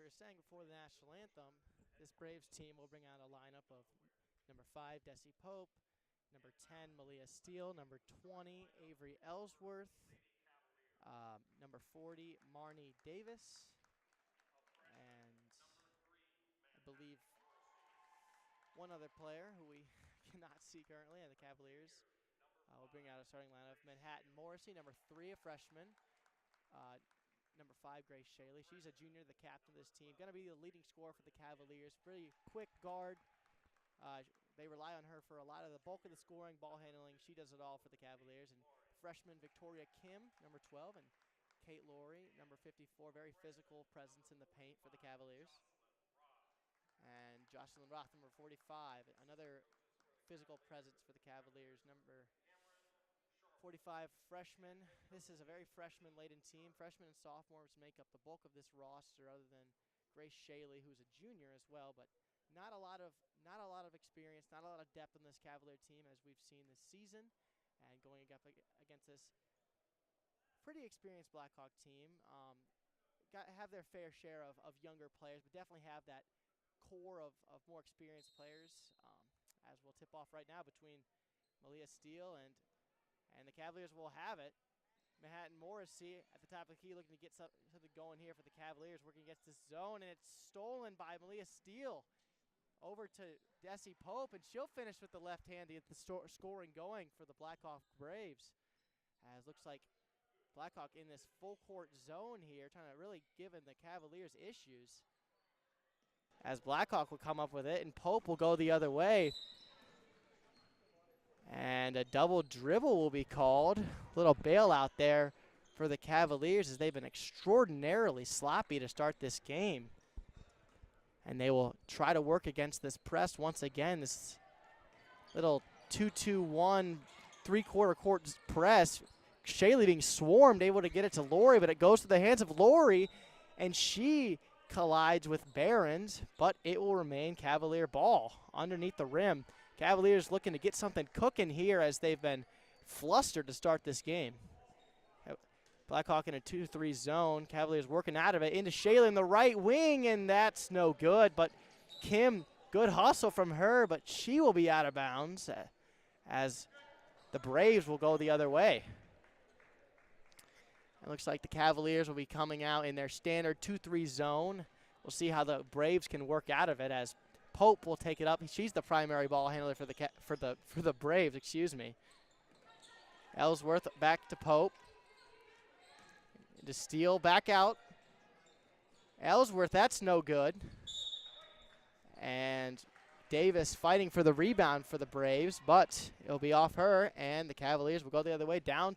we were saying before the national anthem, this Braves team will bring out a lineup of number 5, Desi Pope, number 10, Malia Steele, number 20, Avery Ellsworth, number 40, Marnie Davis, and I believe one other player who we cannot see currently on the Cavaliers. We'll bring out a starting lineup. Manhattan Morrissey, number 3, a freshman. Number 5, Grace Shaley. She's a junior, the captain of this team. Going to be the leading scorer for the Cavaliers. Pretty quick guard. They rely on her for a lot of the bulk of the scoring, ball handling. She does it all for the Cavaliers. And freshman Victoria Kim, number 12, and Kate Laurie, number 54. Very physical presence in the paint for the Cavaliers. And Jocelyn Roth, number 45, another physical presence for the Cavaliers. Number 45 freshman. This is a very freshman-laden team. Freshmen and sophomores make up the bulk of this roster, other than Grace Shaley, who's a junior as well. But not a lot of experience, not a lot of depth in this Cavalier team, as we've seen this season. And going up against this pretty experienced Blackhawk team, have their fair share of younger players, but definitely have that core of more experienced players. As we'll tip off right now between Malia Steele and the Cavaliers will have it. Manhattan Morrissey at the top of the key, looking to get something going here for the Cavaliers, working against this zone, and it's stolen by Malia Steele. Over to Desi Pope, and she'll finish with the left hand to get the scoring going for the Blackhawk Braves. As looks like Blackhawk in this full court zone here, trying to really give the Cavaliers issues. As Blackhawk will come up with it, and Pope will go the other way. And a double dribble will be called. Little bailout there for the Cavaliers, as they've been extraordinarily sloppy to start this game. And they will try to work against this press once again. This little 2-2-1 three-quarter court press. Shaley being swarmed, able to get it to Laurie, but it goes to the hands of Laurie, and she collides with Behrens, but it will remain Cavalier ball underneath the rim. Cavaliers looking to get something cooking here, as they've been flustered to start this game. Blackhawk in a 2-3 zone. Cavaliers working out of it into Shaley in the right wing, and that's no good. But Kim, good hustle from her, but she will be out of bounds as the Braves will go the other way. It looks like the Cavaliers will be coming out in their standard 2-3 zone. We'll see how the Braves can work out of it, as Pope will take it up. She's the primary ball handler for the Braves, excuse me. Ellsworth back to Pope. To Steele, back out. Ellsworth, that's no good. And Davis fighting for the rebound for the Braves, but it'll be off her, and the Cavaliers will go the other way, down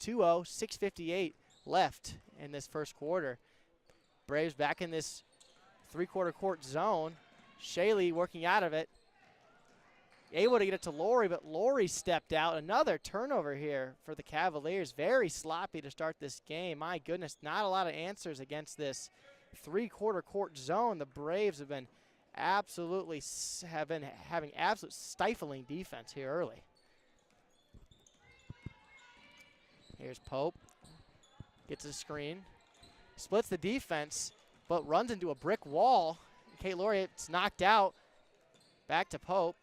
2-0, 6:58 left in this first quarter. Braves back in this three-quarter court zone. Shaley working out of it. Able to get it to Laurie, but Laurie stepped out. Another turnover here for the Cavaliers. Very sloppy to start this game. My goodness, not a lot of answers against this three-quarter court zone. The Braves have been having absolute stifling defense here early. Here's Pope. Gets a screen. Splits the defense, but runs into a brick wall. Kate Laurie, it's knocked out. Back to Pope.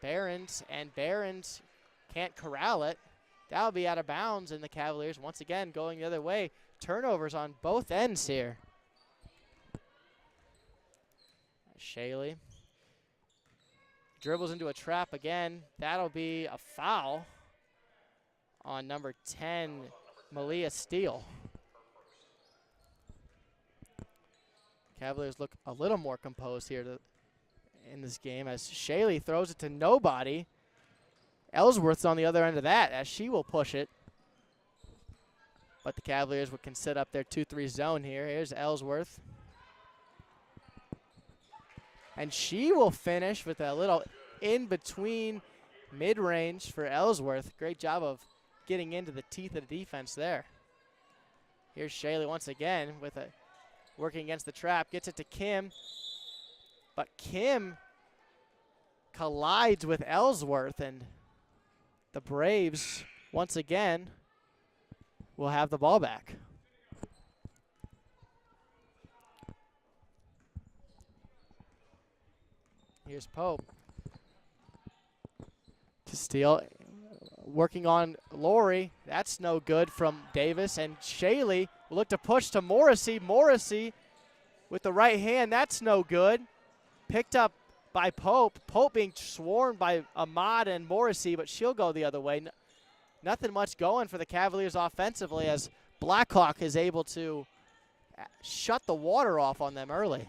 Behrens can't corral it. That'll be out of bounds, and the Cavaliers once again going the other way. Turnovers on both ends here. Shaley dribbles into a trap again. That'll be a foul on number 10, Malia Steele. Cavaliers look a little more composed here in this game, as Shaley throws it to nobody. Ellsworth's on the other end of that, as she will push it. But the Cavaliers can set up their 2-3 zone here. Here's Ellsworth. And she will finish with a little in-between mid-range for Ellsworth. Great job of getting into the teeth of the defense there. Here's Shaley once again with working against the trap. Gets it to Kim. But Kim collides with Ellsworth, and the Braves, once again, will have the ball back. Here's Pope. To steal. Working on Lori. That's no good from Davis. And Shaley will look to push to Morrissey. Morrissey with the right hand. That's no good. Picked up by Pope. Pope being swarmed by Ahmad and Morrissey, but she'll go the other way. Nothing much going for the Cavaliers offensively as Blackhawk is able to shut the water off on them early.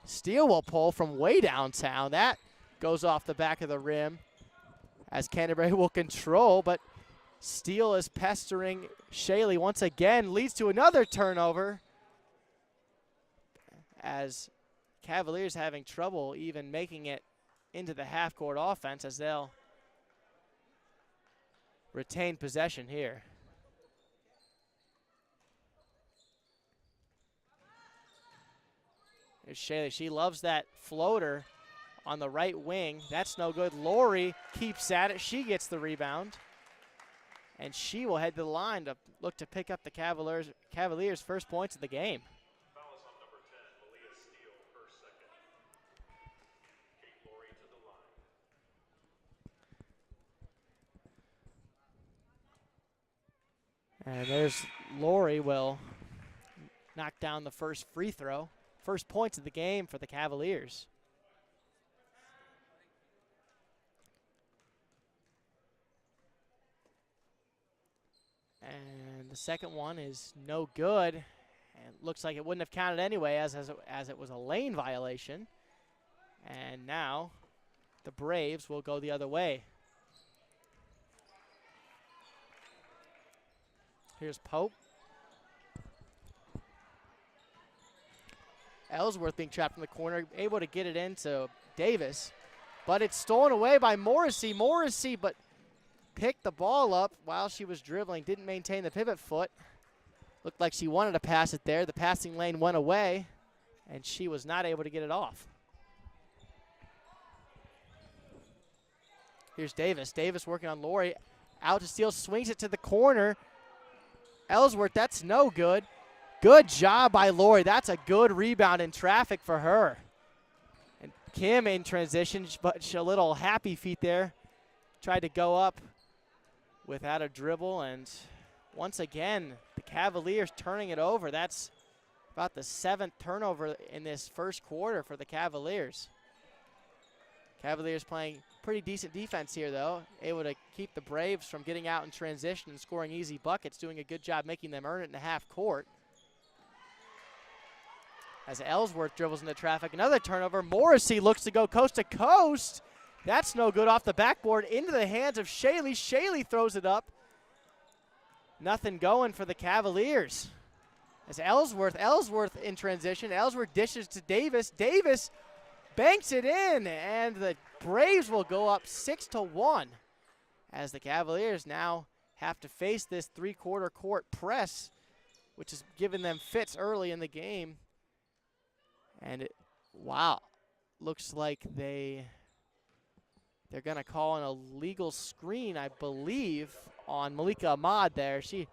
Steele will pull from way downtown. That goes off the back of the rim as Canterbury will control, but Steele is pestering Shaley once again, leads to another turnover as Cavaliers having trouble even making it into the half-court offense as they'll retain possession here. Here's Shaley. She loves that floater on the right wing. That's no good. Lori keeps at it. She gets the rebound. And she will head to the line to look to pick up the Cavaliers' first points of the game. Foul is on number 10, Malia Steele, her second. Kate Lori to the line. And there's Lori will knock down the first free throw. First points of the game for the Cavaliers. And the second one is no good. And looks like it wouldn't have counted anyway as it was a lane violation. And now the Braves will go the other way. Here's Pope. Ellsworth being trapped in the corner, able to get it into Davis. But it's stolen away by Morrissey. Morrissey, but picked the ball up while she was dribbling, didn't maintain the pivot foot. Looked like she wanted to pass it there. The passing lane went away, and she was not able to get it off. Here's Davis. Davis working on Lori. Out to steal, swings it to the corner. Ellsworth, that's no good. Good job by Lori. That's a good rebound in traffic for her. And Kim in transition, but a little happy feet there. Tried to go up without a dribble, and once again, the Cavaliers turning it over. That's about the 7th turnover in this first quarter for the Cavaliers. Cavaliers playing pretty decent defense here, though. Able to keep the Braves from getting out in transition and scoring easy buckets, doing a good job making them earn it in the half court. As Ellsworth dribbles into traffic, another turnover. Morrissey looks to go coast to coast. That's no good off the backboard into the hands of Shaley. Shaley throws it up. Nothing going for the Cavaliers. As Ellsworth in transition. Ellsworth dishes to Davis. Davis banks it in, and the Braves will go up 6-1 as the Cavaliers now have to face this three-quarter court press, which has given them fits early in the game. And wow, looks like they're going to call an illegal screen, I believe, on Malika Ahmad there. She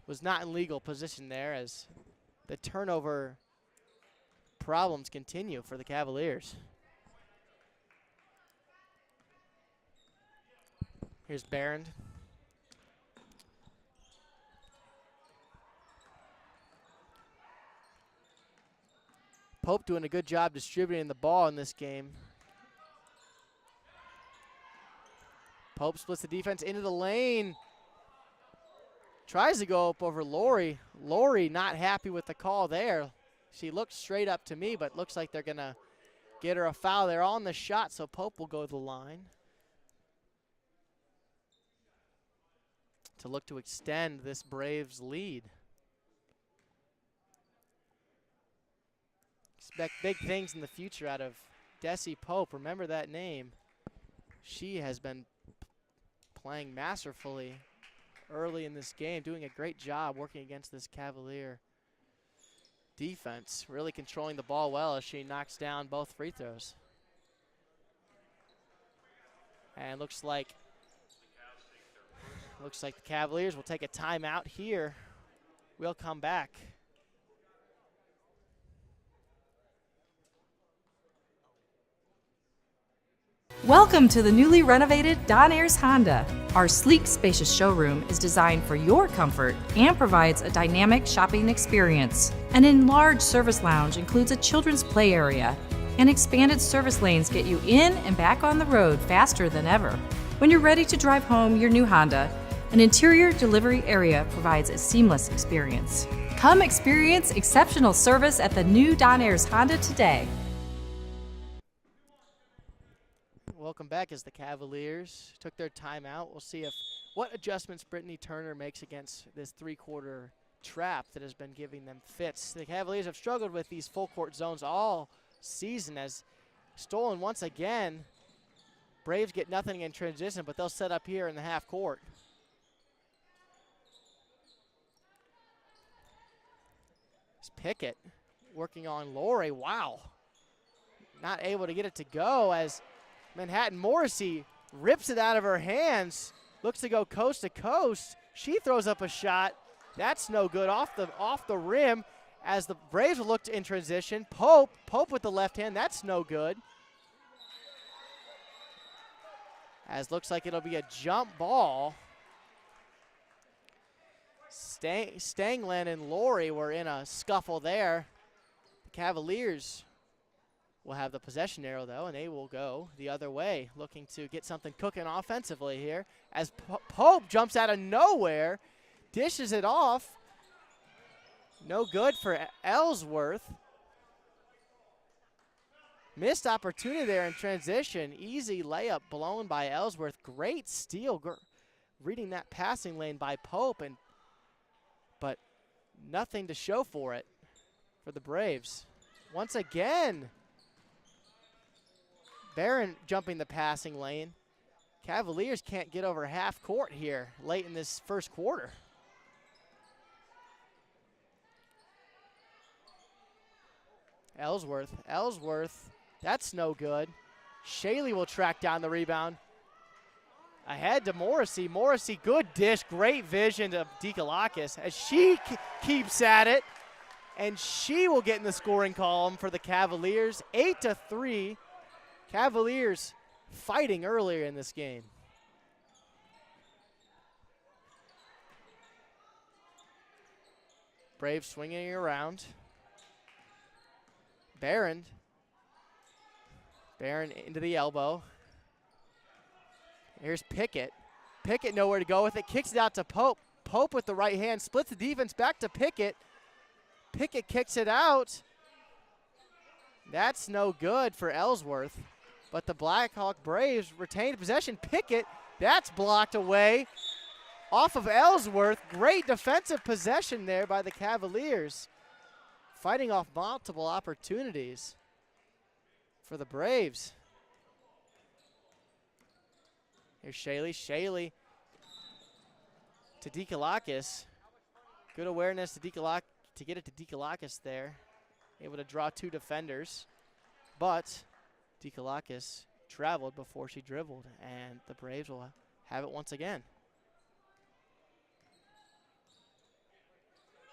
was not in legal position there as the turnover problems continue for the Cavaliers. Here's Barron. Pope doing a good job distributing the ball in this game. Pope splits the defense into the lane. Tries to go up over Lori. Lori not happy with the call there. She looked straight up to me, but looks like they're going to get her a foul there on the shot, so Pope will go to the line to look to extend this Braves lead. Expect big things in the future out of Desi Pope. Remember that name. She has been playing masterfully early in this game, doing a great job working against this Cavalier defense, really controlling the ball well as she knocks down both free throws. And looks like the Cavaliers will take a timeout here. We'll come back. Welcome to the newly renovated Don Ayers Honda. Our sleek, spacious showroom is designed for your comfort and provides a dynamic shopping experience. An enlarged service lounge includes a children's play area, and expanded service lanes get you in and back on the road faster than ever. When you're ready to drive home your new Honda, an interior delivery area provides a seamless experience. Come experience exceptional service at the new Don Ayers Honda today. Welcome back as the Cavaliers took their timeout. We'll see what adjustments Brittany Turner makes against this three-quarter trap that has been giving them fits. The Cavaliers have struggled with these full-court zones all season, as stolen once again. Braves get nothing in transition, but they'll set up here in the half court. It's Pickett working on Laurie. Wow. Not able to get it to go as Manhattan Morrissey rips it out of her hands, looks to go coast to coast. She throws up a shot. That's no good, off the rim, as the Braves looked in transition. Pope with the left hand, that's no good. As looks like it'll be a jump ball. Stangland and Laurie were in a scuffle there. The Cavaliers will have the possession arrow, though, and they will go the other way, looking to get something cooking offensively here, as Pope jumps out of nowhere, dishes it off. No good for Ellsworth. Missed opportunity there in transition. Easy layup blown by Ellsworth. Great steal, reading that passing lane by Pope, but nothing to show for it for the Braves. Once again, Barron jumping the passing lane. Cavaliers can't get over half court here late in this first quarter. Ellsworth, that's no good. Shaley will track down the rebound. Ahead to Morrissey. Morrissey, good dish, great vision of Dikalakis as she keeps at it, and she will get in the scoring column for the Cavaliers. 8-3. Cavaliers fighting earlier in this game. Braves swinging around. Barron into the elbow. Here's Pickett. Pickett nowhere to go with it. Kicks it out to Pope. Pope with the right hand splits the defense back to Pickett. Pickett kicks it out. That's no good for Ellsworth. But the Blackhawk Braves retained possession. Pickett, that's blocked away off of Ellsworth. Great defensive possession there by the Cavaliers, fighting off multiple opportunities for the Braves. Here's Shaley. Shaley to Dikalakis. Good awareness to get it to Dikalakis there. Able to draw two defenders, but Dikalakis traveled before she dribbled, and the Braves will have it once again.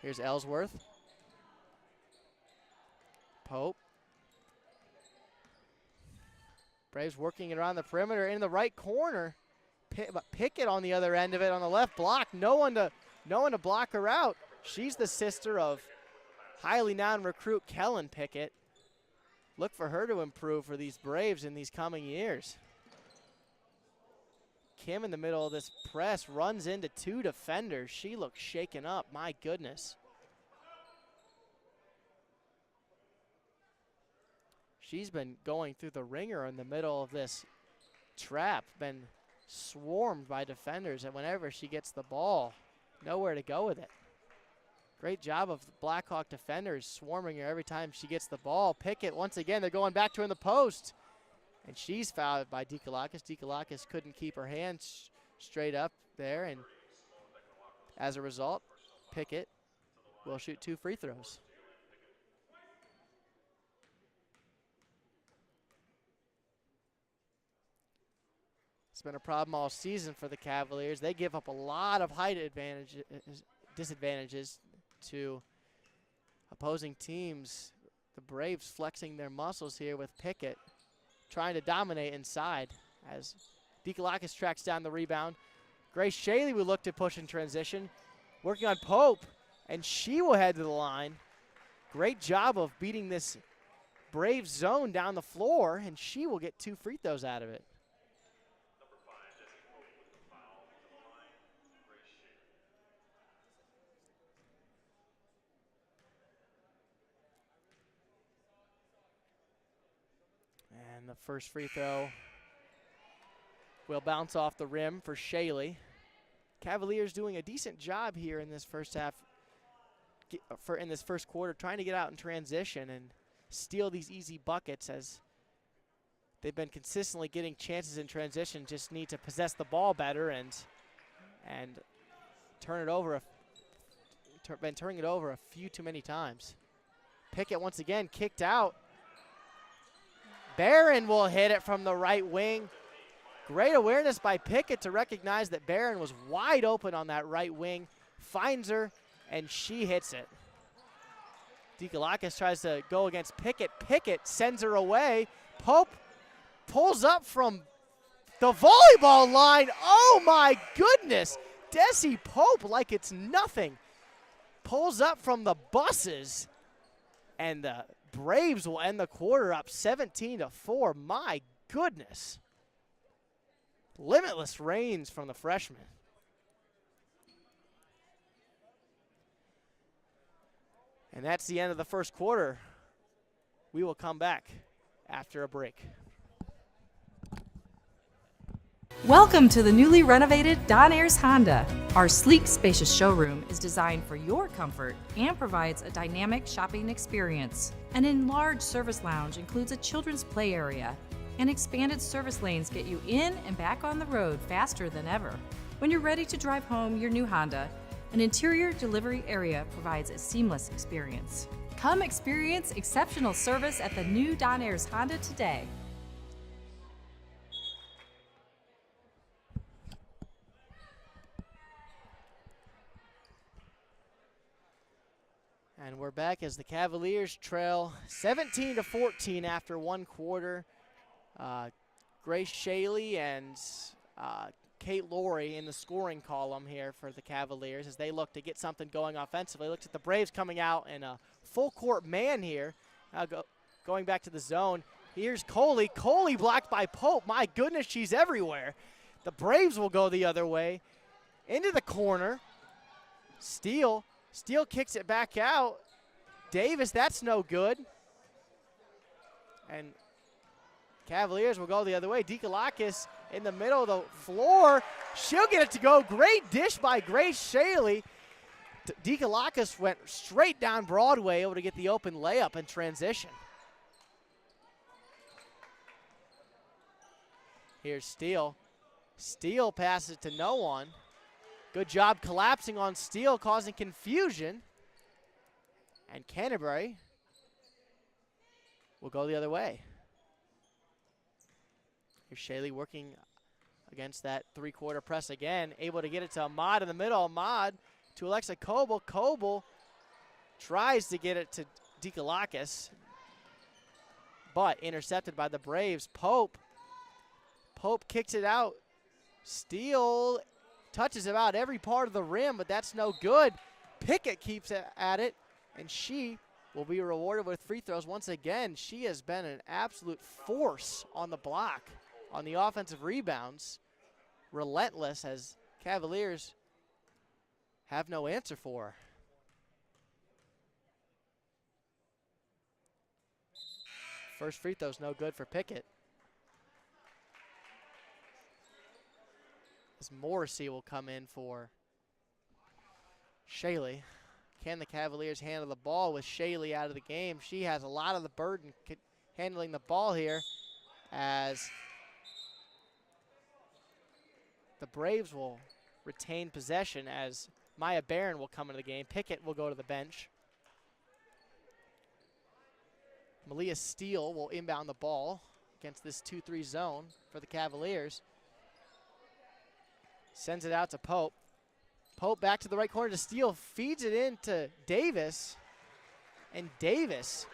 Here's Ellsworth. Pope. Braves working it around the perimeter in the right corner. Pickett on the other end of it on the left block. No one to block her out. She's the sister of highly known recruit Kellen Pickett. Look for her to improve for these Braves in these coming years. Kim in the middle of this press runs into two defenders. She looks shaken up, my goodness. She's been going through the ringer in the middle of this trap, been swarmed by defenders, and whenever she gets the ball, nowhere to go with it. Great job of the Blackhawk defenders swarming her every time she gets the ball. Pickett, once again, they're going back to her in the post. And she's fouled by Dikalakis. Dikalakis couldn't keep her hands straight up there. And as a result, Pickett will shoot 2 free throws. It's been a problem all season for the Cavaliers. They give up a lot of height disadvantages to opposing teams. The Braves flexing their muscles here with Pickett. trying to dominate inside as Dikalakis tracks down the rebound. Grace Shaley will look to push in transition, working on Pope, and she will head to the line. Great job of beating this Braves zone down the floor, and she will get 2 free throws out of it. Number 5, Jesse Pope with the foul to the line. Grace Shaley. And the first free throw will bounce off the rim for Shaley. Cavaliers doing a decent job here in this first half, in this first quarter, trying to get out in transition and steal these easy buckets as they've been consistently getting chances in transition, just need to possess the ball better and turn it over. Been turning it over a few too many times. Pickett once again kicked out. Barron will hit it from the right wing. Great awareness by Pickett to recognize that Barron was wide open on that right wing. Finds her, and she hits it. Dikalakis tries to go against Pickett. Pickett sends her away. Pope pulls up from the volleyball line. Oh, my goodness. Desi Pope, like it's nothing, pulls up from the buses, and the Braves will end the quarter up 17-4. My goodness. Limitless reigns from the freshman. And that's the end of the first quarter. We will come back after a break. Welcome to the newly renovated Don Ayers Honda. Our sleek, spacious showroom is designed for your comfort and provides a dynamic shopping experience. An enlarged service lounge includes a children's play area, and expanded service lanes get you in and back on the road faster than ever. When you're ready to drive home your new Honda, an interior delivery area provides a seamless experience. Come experience exceptional service at the new Don Ayers Honda today. And we're back as the Cavaliers trail 17-14 after one quarter. Grace Shaley and Kate Laurie in the scoring column here for the Cavaliers as they look to get something going offensively. Looks at the Braves coming out in a full court man here. Going back to the zone. Here's Coley. Coley blocked by Pope. My goodness, she's everywhere. The Braves will go the other way. Into the corner. Steele kicks it back out. Davis, that's no good. And Cavaliers will go the other way. Dikalakis in the middle of the floor. She'll get it to go. Great dish by Grace Shaley. Dikalakis went straight down Broadway, able to get the open layup in transition. Here's Steele. Steele passes it to no one. Good job collapsing on Steele, causing confusion. And Canterbury will go the other way. Here's Shaley working against that three-quarter press again, able to get it to Ahmad in the middle. Ahmad to Alexa Coble. Coble tries to get it to Dikalakis, but intercepted by the Braves. Pope kicks it out. Steele touches about every part of the rim, but that's no good. Pickett keeps at it, and she will be rewarded with free throws. Once again, she has been an absolute force on the block, on the offensive rebounds. Relentless as Cavaliers have no answer for her. First free throw's no good for Pickett. As Morrissey will come in for Shaley. Can the Cavaliers handle the ball with Shaley out of the game? She has a lot of the burden handling the ball here as the Braves will retain possession as Maya Barron will come into the game. Pickett will go to the bench. Malia Steele will inbound the ball against this 2-3 zone for the Cavaliers. Sends it out to Pope. Pope back to the right corner to Steele. Feeds it in to Davis. And Davis,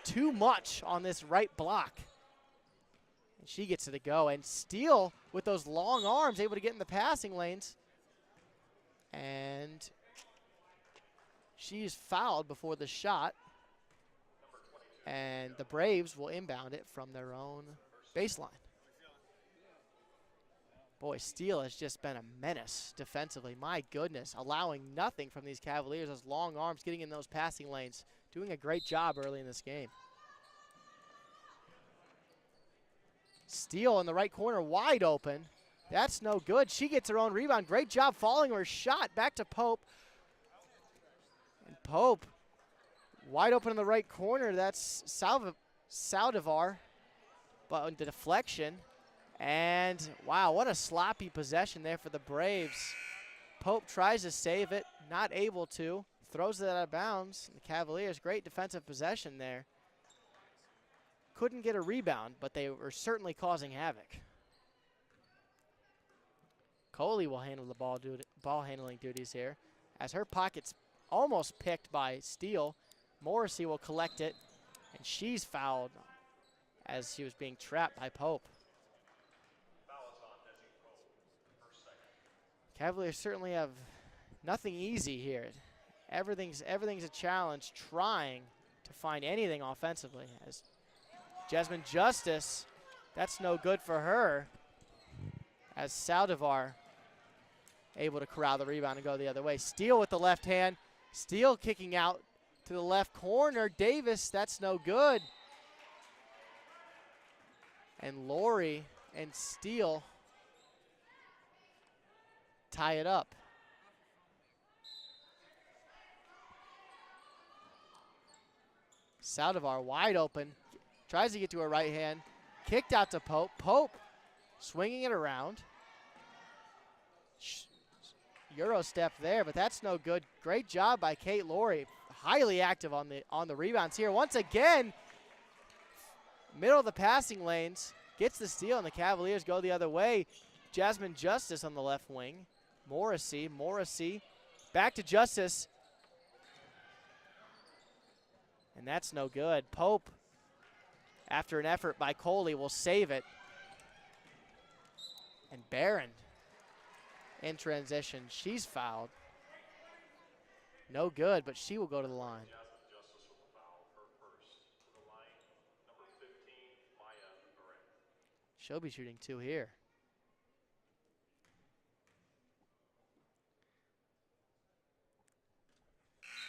too much on this right block. And she gets it to go. And Steele, with those long arms, able to get in the passing lanes. And she's fouled before the shot. And the Braves will inbound it from their own baseline. Boy, Steele has just been a menace defensively. My goodness, allowing nothing from these Cavaliers. Those long arms getting in those passing lanes. Doing a great job early in this game. Steele in the right corner, wide open. That's no good. She gets her own rebound. Great job following her shot. Back to Pope. And Pope, wide open in the right corner. That's Saldivar. But the deflection. And, wow, what a sloppy possession there for the Braves. Pope tries to save it, not able to. Throws it out of bounds. The Cavaliers, great defensive possession there. Couldn't get a rebound, but they were certainly causing havoc. Coley will handle the ball handling duties here. As her pocket's almost picked by Steele, Morrissey will collect it, and she's fouled as she was being trapped by Pope. Cavaliers certainly have nothing easy here. Everything's a challenge trying to find anything offensively. As Jasmine Justice, that's no good for her. As Saldivar able to corral the rebound and go the other way. Steele with the left hand. Steele kicking out to the left corner. Davis, that's no good. And Laurie and Steele tie it up. Saldivar wide open. Tries to get to her right hand. Kicked out to Pope. Pope swinging it around. Euro step there, but that's no good. Great job by Kate Laurie. Highly active on the rebounds here. Once again, middle of the passing lanes. Gets the steal, and the Cavaliers go the other way. Jasmine Justice on the left wing. Morrissey, back to Justice. And that's no good. Pope, after an effort by Coley, will save it. And Barron in transition. She's fouled. No good, but she will go to the line. She'll be shooting 2 here.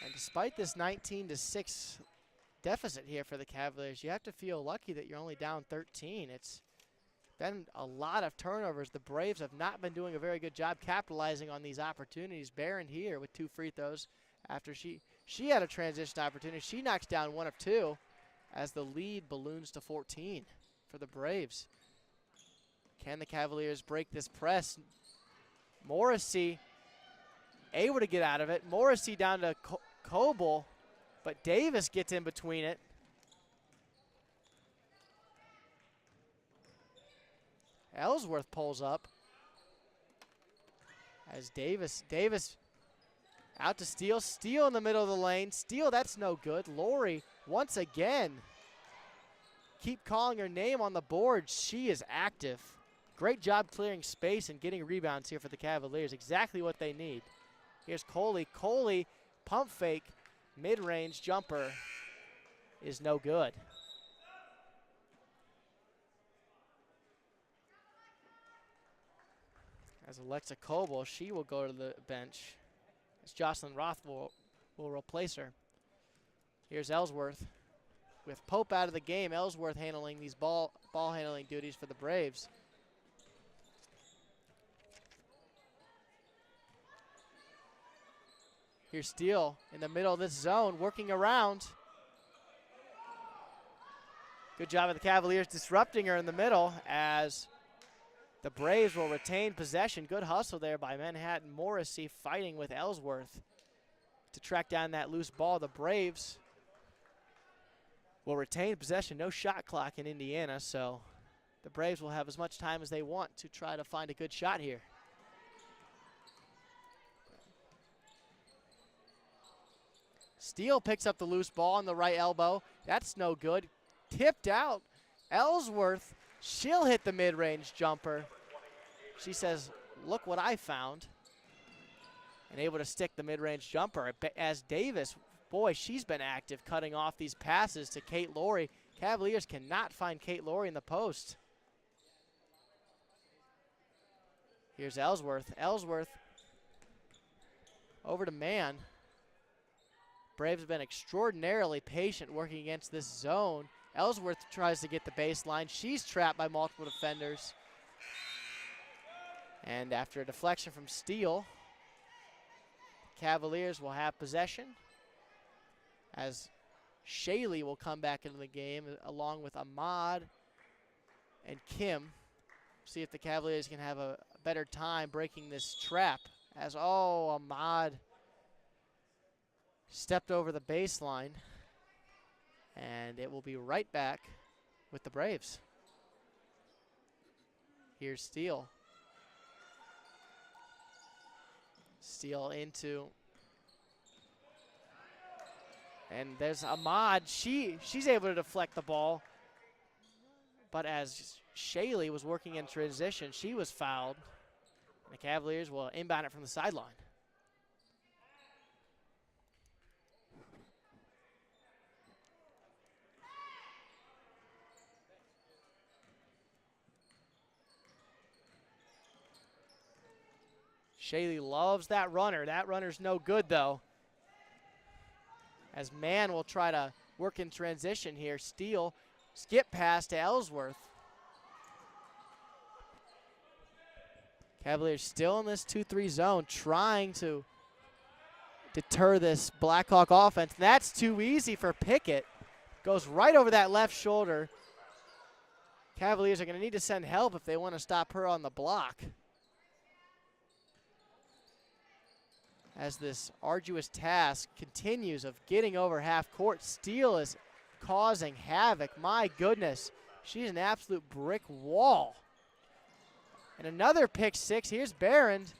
And despite this 19-6 deficit here for the Cavaliers, you have to feel lucky that you're only down 13. It's been a lot of turnovers. The Braves have not been doing a very good job capitalizing on these opportunities. Barron here with 2 free throws after she had a transition opportunity. She knocks down 1 of 2 as the lead balloons to 14 for the Braves. Can the Cavaliers break this press? Morrissey able to get out of it. Morrissey down to Coble, but Davis gets in between it. Ellsworth pulls up as Davis out to Steele. Steele in the middle of the lane. Steele, that's no good. Laurie once again. Keep calling her name on the board. She is active. Great job clearing space and getting rebounds here for the Cavaliers. Exactly what they need. Here's Coley. Coley, pump fake, mid-range jumper is no good. As Alexa Coble, she will go to the bench. As Jocelyn Roth will replace her. Here's Ellsworth. With Pope out of the game, Ellsworth handling these ball handling duties for the Braves. Here's Steele in the middle of this zone, working around. Good job of the Cavaliers disrupting her in the middle as the Braves will retain possession. Good hustle there by Manhattan Morrissey fighting with Ellsworth to track down that loose ball. The Braves will retain possession. No shot clock in Indiana, so the Braves will have as much time as they want to try to find a good shot here. Steele picks up the loose ball on the right elbow. That's no good. Tipped out. Ellsworth She'll hit the mid-range jumper. She says, look what I found. And able to stick the mid-range jumper. As Davis, boy, she's been active cutting off these passes to Kate Laurie. Cavaliers cannot find Kate Laurie in the post. Here's Ellsworth. Ellsworth over to Mann. Braves have been extraordinarily patient working against this zone. Ellsworth tries to get the baseline. She's trapped by multiple defenders. And after a deflection from Steele, Cavaliers will have possession as Shaley will come back into the game along with Ahmad and Kim. See if the Cavaliers can have a better time breaking this trap. As, Ahmad stepped over the baseline. And it will be right back with the Braves. Here's Steele. Steele into, and there's Ahmad. She's able to deflect the ball, but as Shaley was working in transition, she was fouled. And the Cavaliers will inbound it from the sideline. Shaley loves that runner. That runner's no good, though. As Mann will try to work in transition here. Steele, skip pass to Ellsworth. Cavaliers still in this 2-3 zone, trying to deter this Blackhawk offense. That's too easy for Pickett. Goes right over that left shoulder. Cavaliers are going to need to send help if they want to stop her on the block. As this arduous task continues of getting over half court, Steele is causing havoc. My goodness, she's an absolute brick wall. And another pick six. Here's Barrand.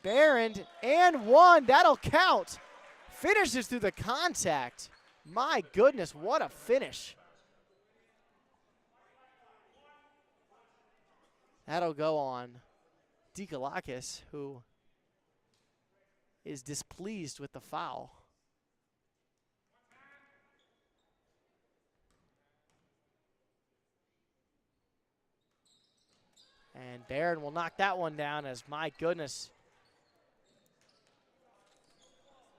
Barrand and one. That'll count. Finishes through the contact. My goodness, what a finish. That'll go on Dikalakis, who is displeased with the foul. And Barron will knock that one down as, my goodness,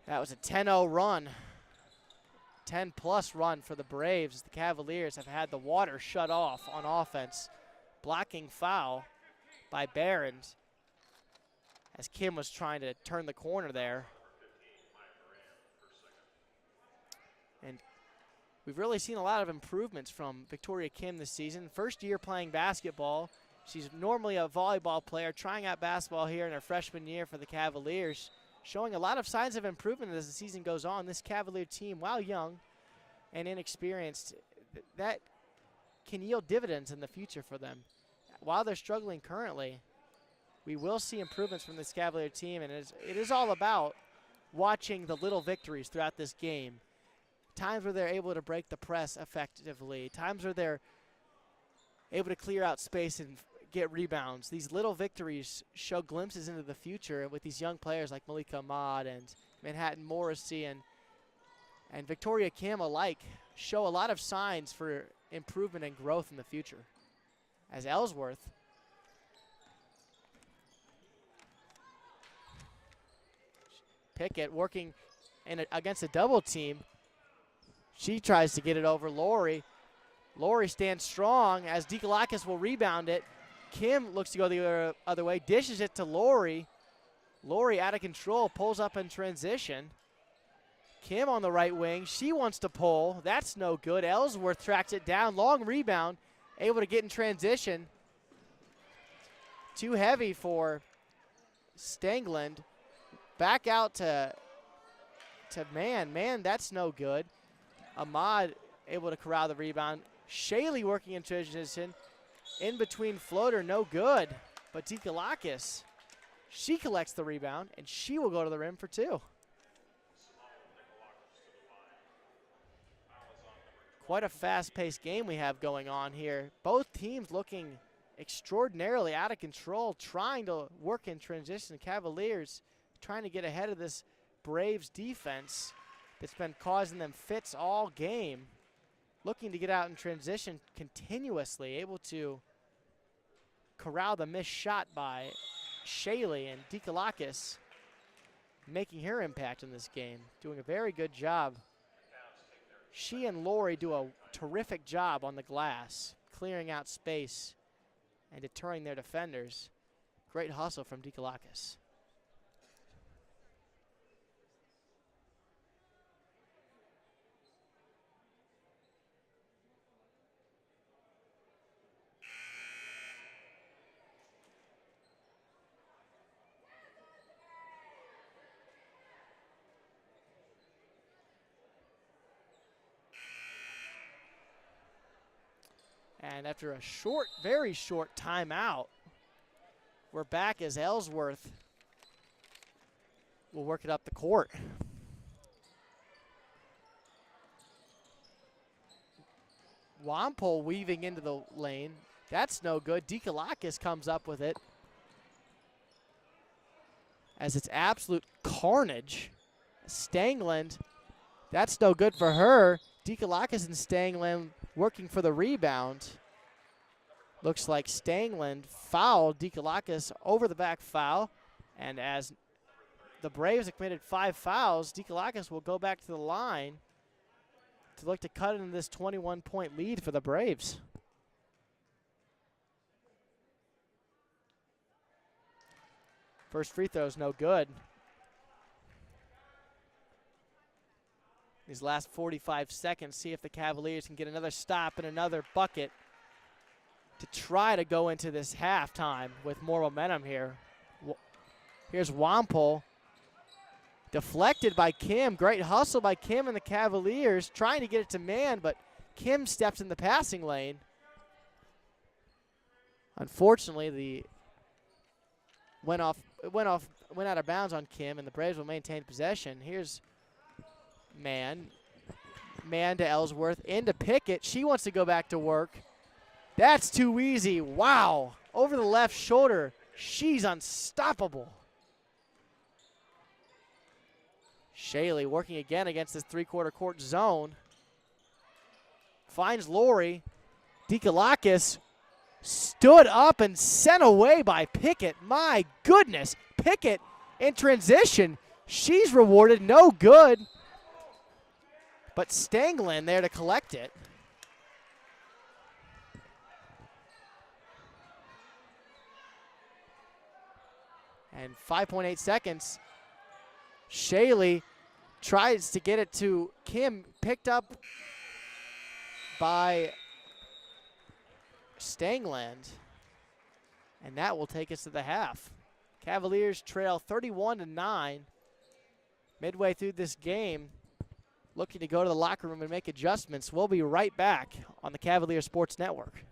that was a 10-0 run. 10-plus run for the Braves. The Cavaliers have had the water shut off on offense. Blocking foul by Barron as Kim was trying to turn the corner there. And we've really seen a lot of improvements from Victoria Kim this season. First year playing basketball. She's normally a volleyball player, trying out basketball here in her freshman year for the Cavaliers, showing a lot of signs of improvement as the season goes on. This Cavalier team, while young and inexperienced, that can yield dividends in the future for them. While they're struggling currently, we will see improvements from this Cavalier team, and it is all about watching the little victories throughout this game. Times where they're able to break the press effectively, times where they're able to clear out space and get rebounds. These little victories show glimpses into the future with these young players like Malika Ahmad and Manhattan Morrissey and Victoria Kim alike show a lot of signs for improvement and growth in the future. As Ellsworth Pickett working against a double team. She tries to get it over Laurie. Laurie stands strong as Dikalakis will rebound it. Kim looks to go the other way, dishes it to Laurie. Laurie out of control, pulls up in transition. Kim on the right wing, she wants to pull. That's no good. Ellsworth tracks it down, long rebound, able to get in transition. Too heavy for Stengland. Back out to Mann. Mann, that's no good. Ahmad able to corral the rebound. Shaley working in transition. In between floater, no good. But Dikalakis, she collects the rebound, and she will go to the rim for two. Quite a fast-paced game we have going on here. Both teams looking extraordinarily out of control, trying to work in transition. Cavaliers trying to get ahead of this Braves defense that's been causing them fits all game. Looking to get out in transition continuously, able to corral the missed shot by Shaley, and Dikalakis making her impact in this game, doing a very good job. She and Lori do a terrific job on the glass, clearing out space and deterring their defenders. Great hustle from Dikalakis. And after a short, very short timeout, we're back as Ellsworth will work it up the court. Wampole weaving into the lane. That's no good. Dikalakis comes up with it as it's absolute carnage. Stangland, that's no good for her. Dikalakis and Stangland working for the rebound. Looks like Stangland fouled Dikalakis, over the back foul. And as the Braves have committed 5 fouls, Dikalakis will go back to the line to look to cut into this 21-point lead for the Braves. First free throw is no good. These last 45 seconds, see if the Cavaliers can get another stop and another bucket to try to go into this halftime with more momentum here. Here's Wampole. Deflected by Kim. Great hustle by Kim and the Cavaliers, trying to get it to man, but Kim steps in the passing lane. Unfortunately, went out of bounds on Kim, and the Braves will maintain possession. Here's Man to Ellsworth, into Pickett. She wants to go back to work. That's too easy. Wow. Over the left shoulder. She's unstoppable. Shaley working again against this three-quarter court zone. Finds Lori. Dikalakis stood up and sent away by Pickett. My goodness. Pickett in transition. She's rewarded. No good. But Stangland there to collect it. And 5.8 seconds. Shaley tries to get it to Kim, picked up by Stangland. And that will take us to the half. Cavaliers trail 31-9. Midway through this game, looking to go to the locker room and make adjustments. We'll be right back on the Cavalier Sports Network.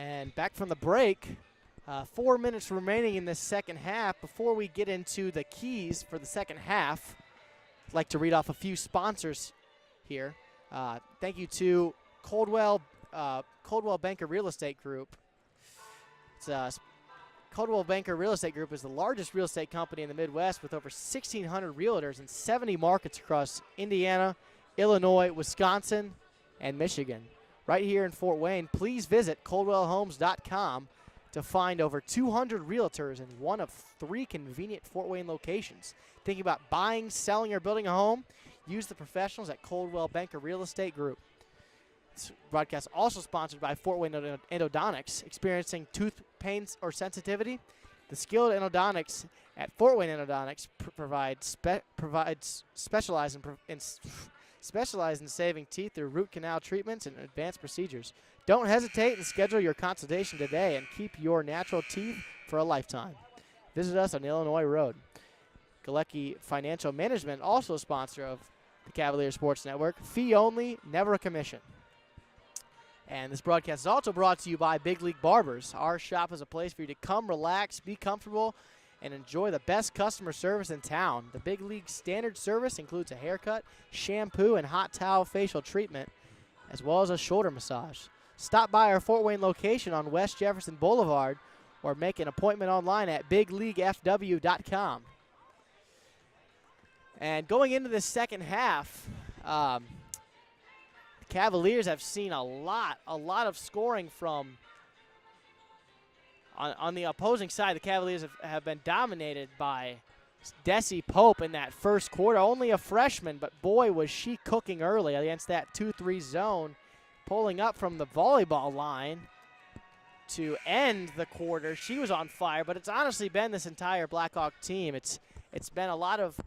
And back from the break, 4 minutes remaining in this second half. Before we get into the keys for the second half, I'd like to read off a few sponsors here. Thank you to Coldwell Banker Real Estate Group. Coldwell Banker Real Estate Group is the largest real estate company in the Midwest with over 1,600 realtors in 70 markets across Indiana, Illinois, Wisconsin, and Michigan. Right here in Fort Wayne, please visit ColdwellHomes.com to find over 200 realtors in one of 3 convenient Fort Wayne locations. Thinking about buying, selling, or building a home? Use the professionals at Coldwell Banker Real Estate Group. This broadcast also sponsored by Fort Wayne Endodontics. Experiencing tooth pain or sensitivity? The skilled endodontics at Fort Wayne Endodontics specialize in saving teeth through root canal treatments and advanced procedures. Don't hesitate and schedule your consultation today and keep your natural teeth for a lifetime. Visit us on Illinois Road. Galecki Financial Management, also a sponsor of the Cavalier Sports Network. Fee only, never a commission. And this broadcast is also brought to you by Big League Barbers. Our shop is a place for you to come, relax, be comfortable, and enjoy the best customer service in town. The Big League standard service includes a haircut, shampoo, and hot towel facial treatment, as well as a shoulder massage. Stop by our Fort Wayne location on West Jefferson Boulevard or make an appointment online at bigleaguefw.com. And going into the second half, the Cavaliers have seen a lot of scoring from on the opposing side. The Cavaliers have been dominated by Desi Pope in that first quarter. Only a freshman, but boy, was she cooking early against that 2-3 zone, pulling up from the volleyball line to end the quarter. She was on fire, but it's honestly been this entire Blackhawk team. It's been a lot of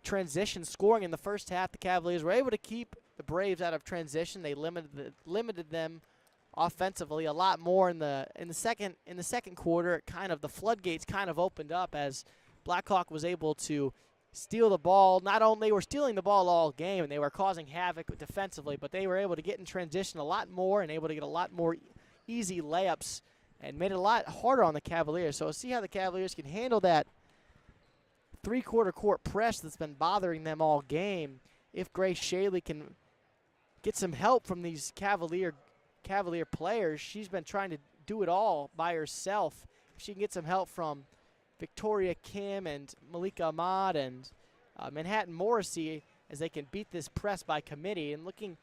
transition scoring in the first half. The Cavaliers were able to keep the Braves out of transition. They limited them offensively a lot more in the second quarter. The floodgates kind of opened up as Blackhawk was able to steal the ball. Not only were stealing the ball all game and they were causing havoc defensively, but they were able to get in transition a lot more and able to get a lot more easy layups and made it a lot harder on the Cavaliers. So we'll see how the Cavaliers can handle that three-quarter court press that's been bothering them all game. If Grace Shaley can get some help from these Cavalier players, she's been trying to do it all by herself. If she can get some help from Victoria Kim and Malika Ahmad and Manhattan Morrissey as they can beat this press by committee. And looking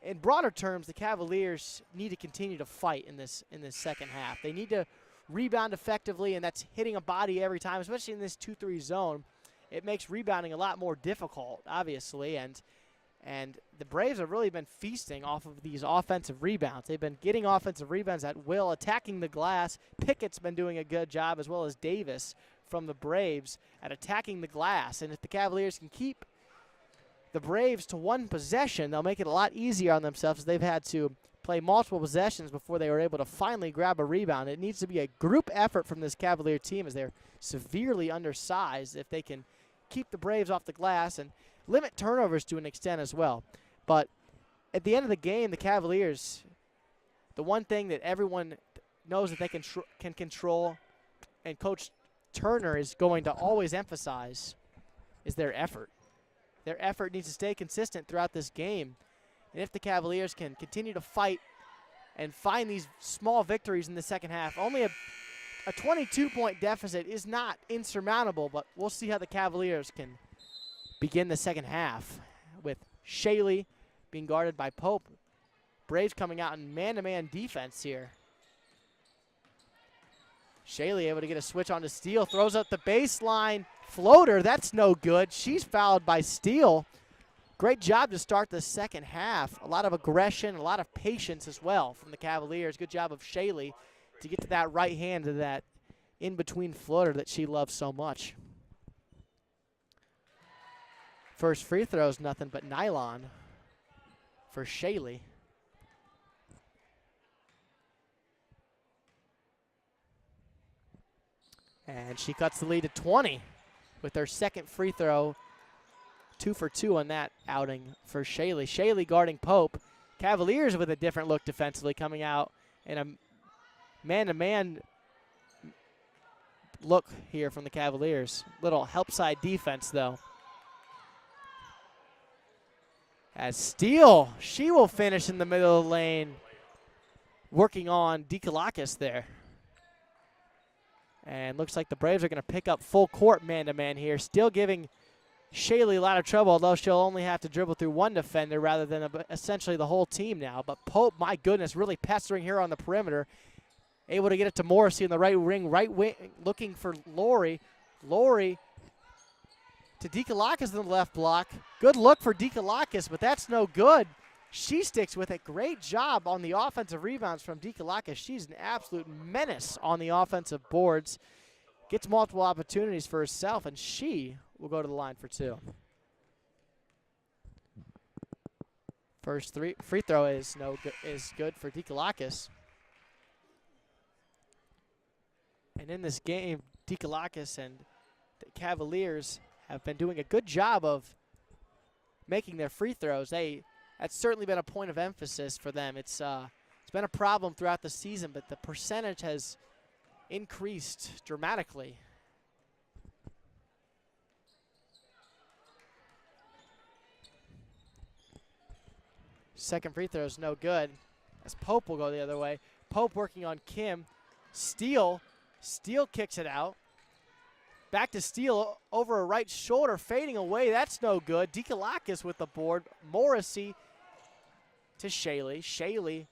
in broader terms, the Cavaliers need to continue to fight in this second half. They need to rebound effectively, and that's hitting a body every time, especially in this 2-3 zone. It makes rebounding a lot more difficult, obviously, and the Braves have really been feasting off of these offensive rebounds. They've been getting offensive rebounds at will, attacking the glass. Pickett's been doing a good job, as well as Davis from the Braves, at attacking the glass. And if the Cavaliers can keep the Braves to one possession, they'll make it a lot easier on themselves, as they've had to play multiple possessions before they were able to finally grab a rebound. It needs to be a group effort from this Cavalier team, as they're severely undersized, if they can keep the Braves off the glass and limit turnovers to an extent as well. But at the end of the game, the Cavaliers, the one thing that everyone knows that they can control, and Coach Turner is going to always emphasize, is their effort. Their effort needs to stay consistent throughout this game. And if the Cavaliers can continue to fight and find these small victories in the second half, only a 22-point deficit is not insurmountable, but we'll see how the Cavaliers can begin the second half with Shaley being guarded by Pope. Braves coming out in man-to-man defense here. Shaley able to get a switch on to Steele, throws up the baseline floater. That's no good. She's fouled by Steele. Great job to start the second half. A lot of aggression, a lot of patience as well from the Cavaliers. Good job of Shaley to get to that right hand, to that in-between floater that she loves so much. First free throw is nothing but nylon for Shaley. And she cuts the lead to 20 with her second free throw. 2 for 2 on that outing for Shaley. Shaley guarding Pope. Cavaliers with a different look defensively, coming out in a man-to-man look here from the Cavaliers. Little help side defense, though. As Steele, she will finish in the middle of the lane, working on Dikalakis there. And looks like the Braves are going to pick up full court man-to-man here. Still giving Shaylee a lot of trouble, although she'll only have to dribble through one defender rather than essentially the whole team now. But Pope, my goodness, really pestering her on the perimeter. Able to get it to Morrissey in the right wing, looking for Lori. Lori to Dikalakis in the left block. Good look for Dikalakis, but that's no good. She sticks with it. Great job on the offensive rebounds from Dikalakis. She's an absolute menace on the offensive boards. Gets multiple opportunities for herself, and she will go to the line for 2. First free throw is good for Dikalakis. And in this game, Dikalakis and the Cavaliers have been doing a good job of making their free throws. That's certainly been a point of emphasis for them. It's been a problem throughout the season, but the percentage has increased dramatically. Second free throw is no good, as Pope will go the other way. Pope working on Kim. Steele kicks it out. Back to Steele over a right shoulder, fading away. That's no good. Dikalakis with the board. Morrissey to Shaylee.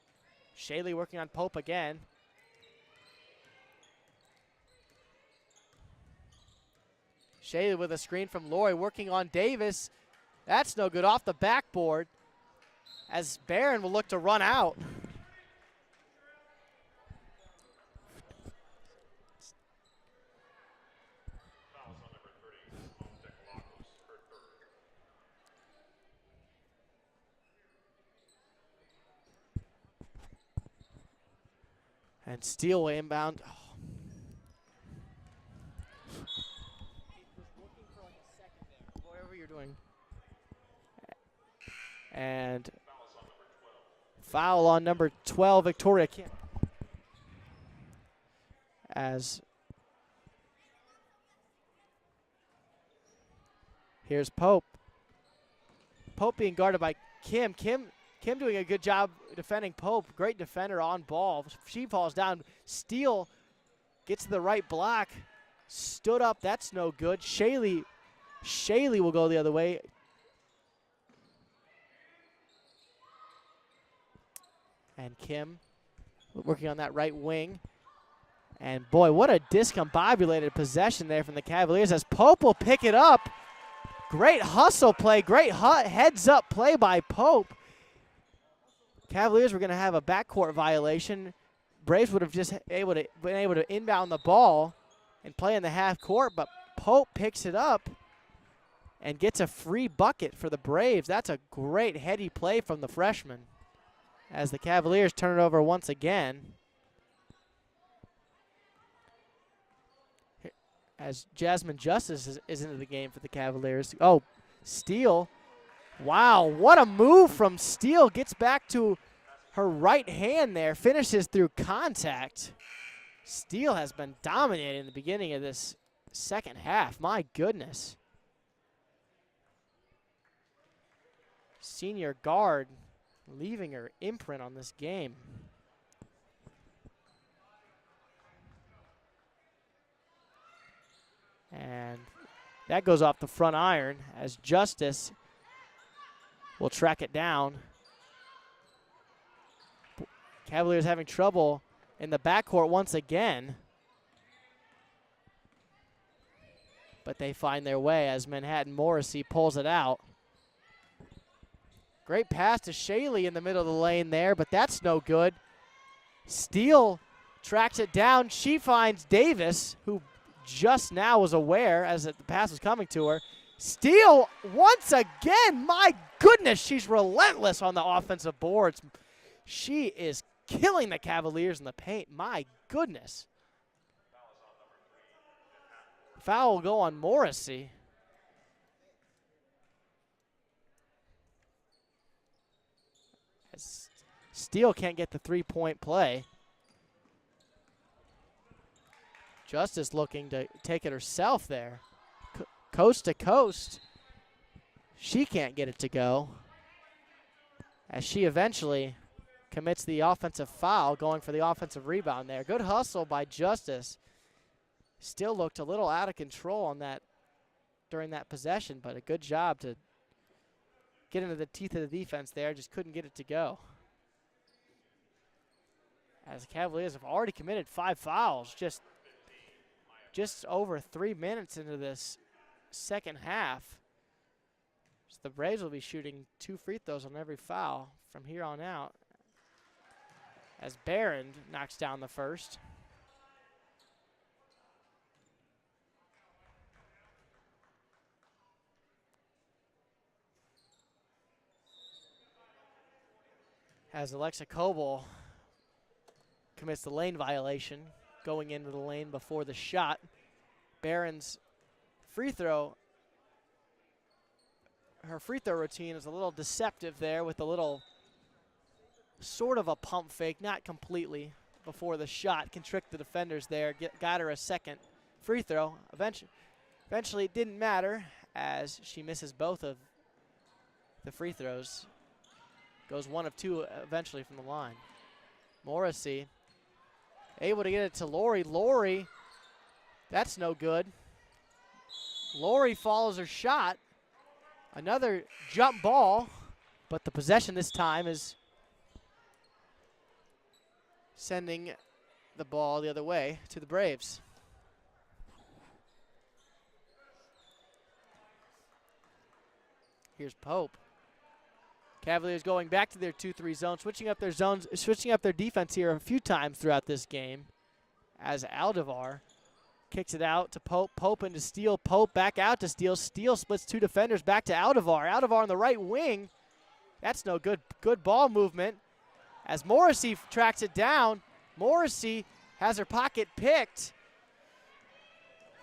Shaylee working on Pope again. Shaylee with a screen from Lori, working on Davis. That's no good, off the backboard, as Barron will look to run out. And Steele inbound. Oh. Whatever you're doing. And foul on number 12, Victoria Kim. As here's Pope. Pope being guarded by Kim. Kim doing a good job defending Pope. Great defender on ball. She falls down. Steele gets to the right block. Stood up. That's no good. Shaylee will go the other way. And Kim working on that right wing. And boy, what a discombobulated possession there from the Cavaliers, as Pope will pick it up. Great hustle play. Great heads up play by Pope. Cavaliers were going to have a backcourt violation. Braves would have just been able to inbound the ball and play in the half court, but Pope picks it up and gets a free bucket for the Braves. That's a great heady play from the freshman, as the Cavaliers turn it over once again. As Jasmine Justice is into the game for the Cavaliers. Oh, Steele. Wow, what a move from Steele. Gets back to her right hand there. Finishes through contact. Steele has been dominating in the beginning of this second half. My goodness. Senior guard leaving her imprint on this game. And that goes off the front iron, as Justice will track it down. Cavaliers having trouble in the backcourt once again. But they find their way as Manhattan Morrissey pulls it out. Great pass to Shaylee in the middle of the lane there, but that's no good. Steele tracks it down. She finds Davis, who just now was aware as the pass was coming to her. Steele once again. My goodness, she's relentless on the offensive boards. She is killing the Cavaliers in the paint. My goodness. Foul will go on Morrissey. As Steele can't get the three-point play. Justice looking to take it herself there. Coast to coast. She can't get it to go, as she eventually commits the offensive foul, going for the offensive rebound there. Good hustle by Justice. Still looked a little out of control on that during that possession, but a good job to get into the teeth of the defense there. Just couldn't get it to go. As the Cavaliers have already committed 5 fouls, just over 3 minutes into this second half. So the Braves will be shooting 2 free throws on every foul from here on out, as Barron knocks down the first. As Alexa Coble commits the lane violation, going into the lane before the shot. Barron's free throw, her free throw routine is a little deceptive there with a little sort of a pump fake, not completely, before the shot. Can trick the defenders there, got her a second free throw. Eventually it didn't matter as she misses both of the free throws. Goes 1 of 2 eventually from the line. Morrissey able to get it to Lori. Lori, that's no good. Lori follows her shot. Another jump ball, but the possession this time is sending the ball the other way to the Braves. Here's Pope. Cavaliers going back to their 2-3 zone, switching up their defense here a few times throughout this game. As Aldevar kicks it out to Pope. Pope into Steele. Pope back out to Steele. Steele splits 2 defenders back to Aldevar. Aldevar on the right wing. That's no good. Good ball movement. As Morrissey tracks it down. Morrissey has her pocket picked.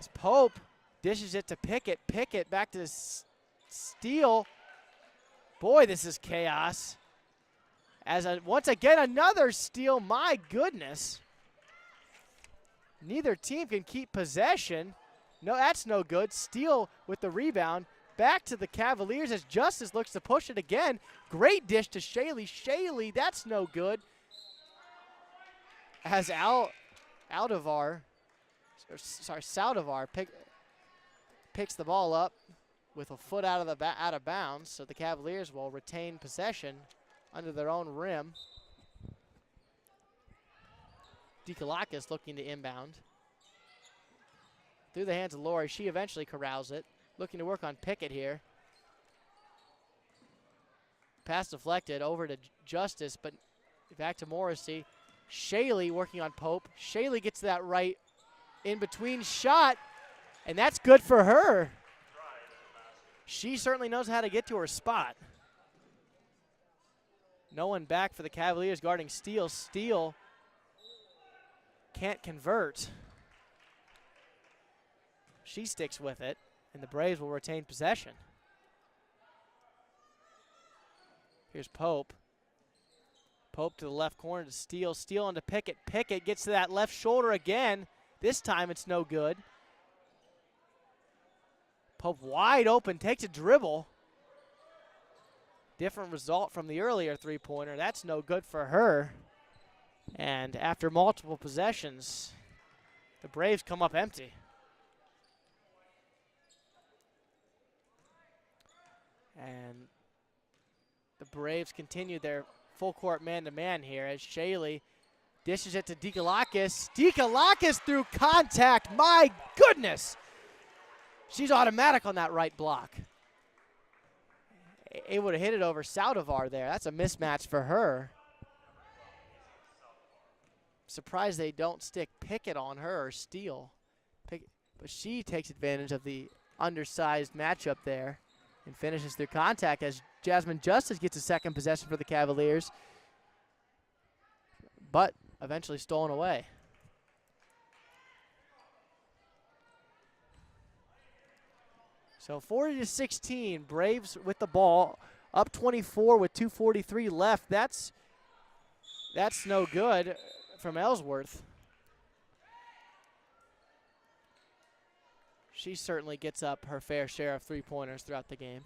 As Pope dishes it to Pickett. Pickett back to Steele. Boy, this is chaos. As once again, another steal. My goodness. Neither team can keep possession. No, that's no good. Steele with the rebound. Back to the Cavaliers as Justice looks to push it again. Great dish to Shaley. Shaley, that's no good. As Saldivar picks the ball up with a foot out of bounds, so the Cavaliers will retain possession under their own rim. Dikalakis looking to inbound. Through the hands of Lori, she eventually corrals it. Looking to work on Pickett here. Pass deflected over to Justice, but back to Morrissey. Shaley working on Pope. Shaley gets that right in between shot, and that's good for her. She certainly knows how to get to her spot. No one back for the Cavaliers guarding Steele. Steele can't convert. She sticks with it, and the Braves will retain possession. Here's Pope. Pope to the left corner to Steele. Steele into Pickett. Pickett gets to that left shoulder again. This time it's no good. Pope wide open, takes a dribble. Different result from the earlier three-pointer. That's no good for her. And after multiple possessions, the Braves come up empty. And the Braves continue their full-court man-to-man here as Shaley dishes it to Dikalakis. Dikalakis through contact. My goodness! She's automatic on that right block. Able to hit it over Saldivar there. That's a mismatch for her. Surprised they don't stick Pickett on her or Steele. But she takes advantage of the undersized matchup there and finishes through contact as Jasmine Justice gets a second possession for the Cavaliers, but eventually stolen away. So 40-16, Braves with the ball, up 24 with 2:43 left. That's no good from Ellsworth. she certainly gets up her fair share of three-pointers throughout the game.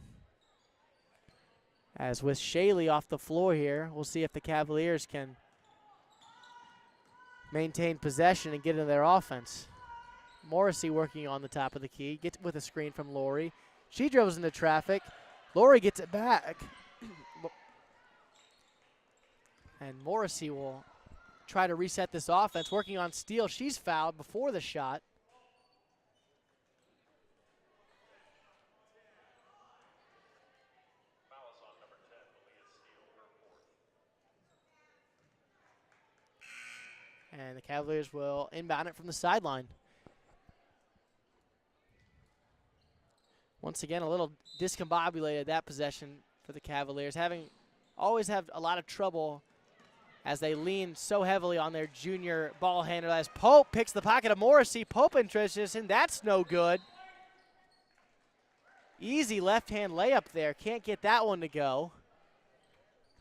As with Shaylee off the floor here, we'll see if the Cavaliers can maintain possession and get into their offense. Morrissey working on the top of the key, gets with a screen from Lori. She dribbles into traffic. Lori gets it back. And Morrissey will try to reset this offense, working on steal. She's fouled before the shot. Fouls on number 10, Malia Steele, her 4th. And the Cavaliers will inbound it from the sideline. Once again, a little discombobulated that possession for the Cavaliers, always have a lot of trouble as they lean so heavily on their junior ball handler. As Pope picks the pocket of Morrissey. Pope in transition, that's no good. Easy left-hand layup there, can't get that one to go.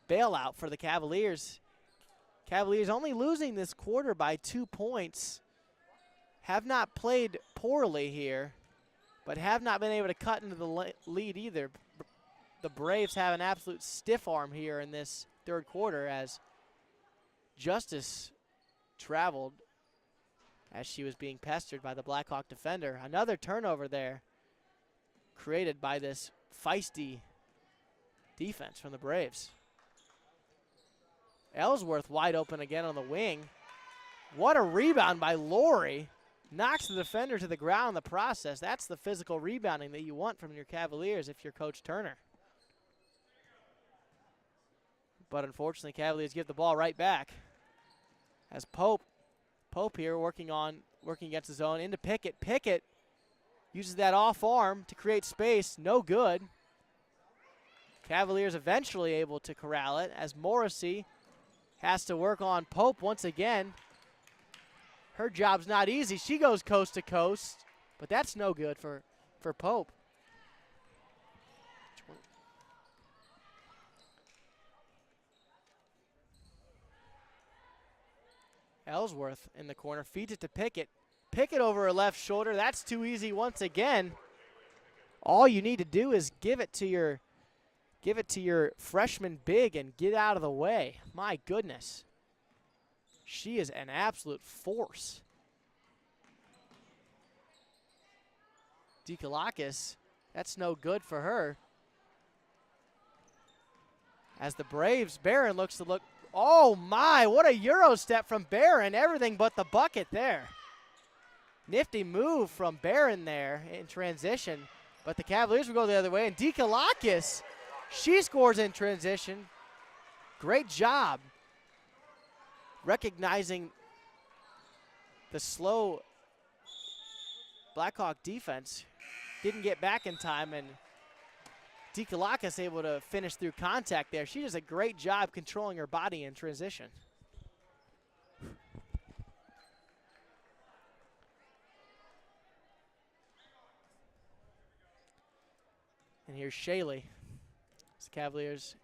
Bailout for the Cavaliers. Cavaliers only losing this quarter by 2 points. Have not played poorly here, but have not been able to cut into the lead either. The Braves have an absolute stiff arm here in this third quarter as Justice traveled as she was being pestered by the Blackhawk defender. Another turnover there created by this feisty defense from the Braves. Ellsworth wide open again on the wing. What a rebound by Lori. Knocks the defender to the ground in the process. That's the physical rebounding that you want from your Cavaliers if you're Coach Turner. But unfortunately, Cavaliers give the ball right back. As Pope here working against his own into Pickett. Pickett uses that off arm to create space. No good. Cavaliers eventually able to corral it as Morrissey has to work on Pope once again. Her job's not easy. She goes coast to coast, but that's no good for Pope. Ellsworth in the corner, feeds it to Pickett. Pickett over her left shoulder. That's too easy once again. All you need to do is give it to your freshman big and get out of the way. My goodness. She is an absolute force. Dikalakis, that's no good for her. As the Braves, Barron looks to look. Oh my, what a Euro step from Barron. Everything but the bucket there. Nifty move from Barron there in transition. But the Cavaliers will go the other way. And Dikalakis, she scores in transition. Great job recognizing the slow Blackhawk defense. Didn't get back in time, and Dikalakis able to finish through contact there. She does a great job controlling her body in transition. And here's Shaylee. The Cavaliers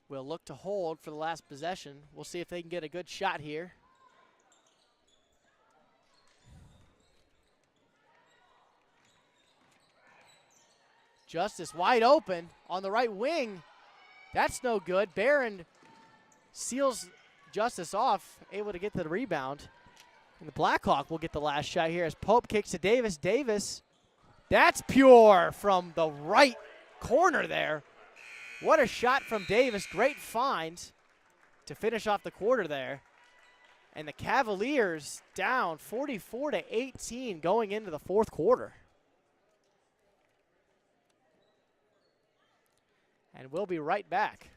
will look to hold for the last possession. We'll see if they can get a good shot here. Justice wide open on the right wing. That's no good. Barron seals Justice off, able to get the rebound. And the Blackhawk will get the last shot here as Pope kicks to Davis. Davis, that's pure from the right corner there. What a shot from Davis. Great find to finish off the quarter there. And the Cavaliers down 44-18 going into the fourth quarter. And we'll be right back.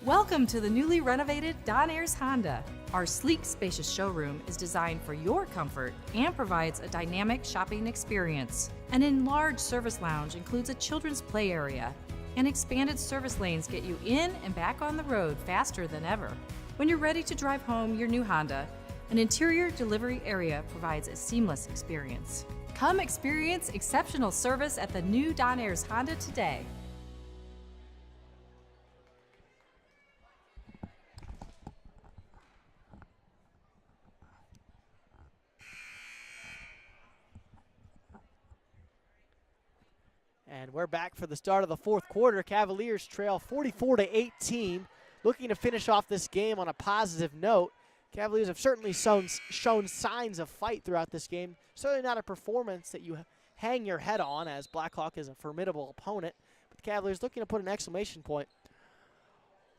Welcome to the newly renovated Don Ayers Honda. Our sleek, spacious showroom is designed for your comfort and provides a dynamic shopping experience. An enlarged service lounge includes a children's play area, and expanded service lanes get you in and back on the road faster than ever. When you're ready to drive home your new Honda, an interior delivery area provides a seamless experience. Come experience exceptional service at the new Don Ayers Honda today. And we're back for the start of the fourth quarter. Cavaliers trail 44-18, looking to finish off this game on a positive note. Cavaliers have certainly shown signs of fight throughout this game. Certainly not a performance that you hang your head on, as Blackhawk is a formidable opponent. But the Cavaliers looking to put an exclamation point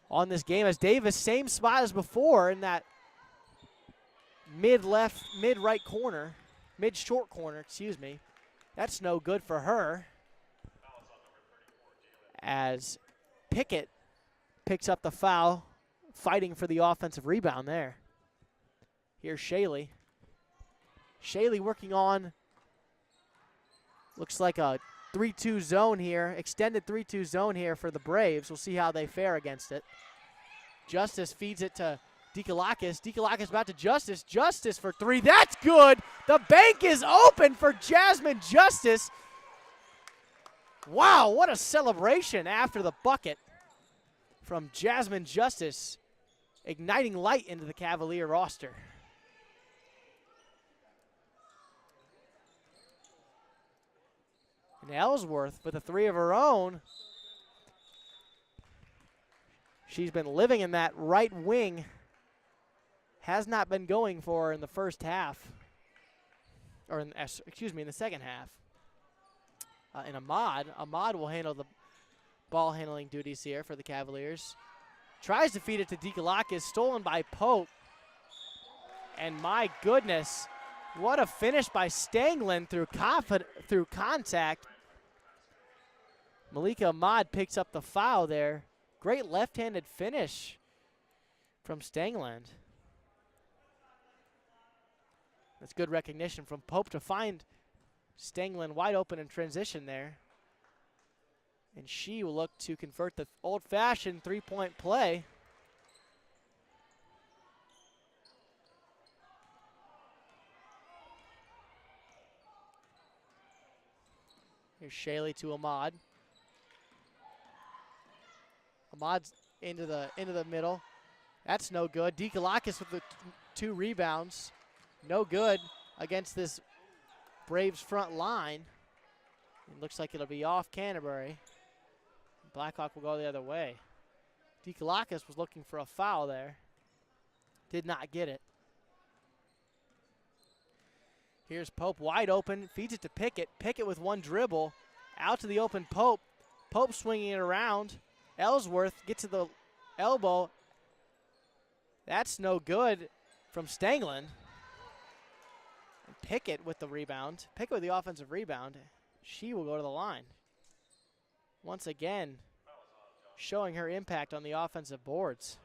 on this game, as Davis, same spot as before in that mid-left, mid-right corner, mid-short corner, excuse me. That's no good for her, as Pickett picks up the foul, fighting for the offensive rebound there. Here's Shaley. Shaley working on, looks like a 3-2 zone here, extended 3-2 zone here for the Braves. We'll see how they fare against it. Justice feeds it to Dikalakis. Dikalakis about to Justice. Justice for three. That's good. The bank is open for Jasmine Justice. Wow, what a celebration after the bucket from Jasmine Justice, igniting light into the Cavalier roster. And Ellsworth with a three of her own. She's been living in that right wing. Has not been going for her in the first half. Or, in the second half. And Ahmad will handle the ball handling duties here for the Cavaliers. Tries to feed it to Dikalakis, stolen by Pope. And my goodness, what a finish by Stanglin through contact. Malika Ahmad picks up the foul there. Great left-handed finish from Stangland. That's good recognition from Pope to find Stanglin wide open in transition there. And she will look to convert the old-fashioned three-point play. Here's Shaley to Ahmad. Ahmad's into the middle. That's no good. Dikalakis with the two rebounds. No good against this Braves front line. It looks like it'll be off Canterbury. Blackhawk will go the other way. Dikalakis was looking for a foul there. Did not get it. Here's Pope wide open. Feeds it to Pickett. Pickett with one dribble. Out to the open Pope. Pope swinging it around. Ellsworth gets to the elbow. That's no good from Stanglin. And Pickett with the rebound. Pickett with the offensive rebound. She will go to the line. Once again, showing her impact on the offensive boards.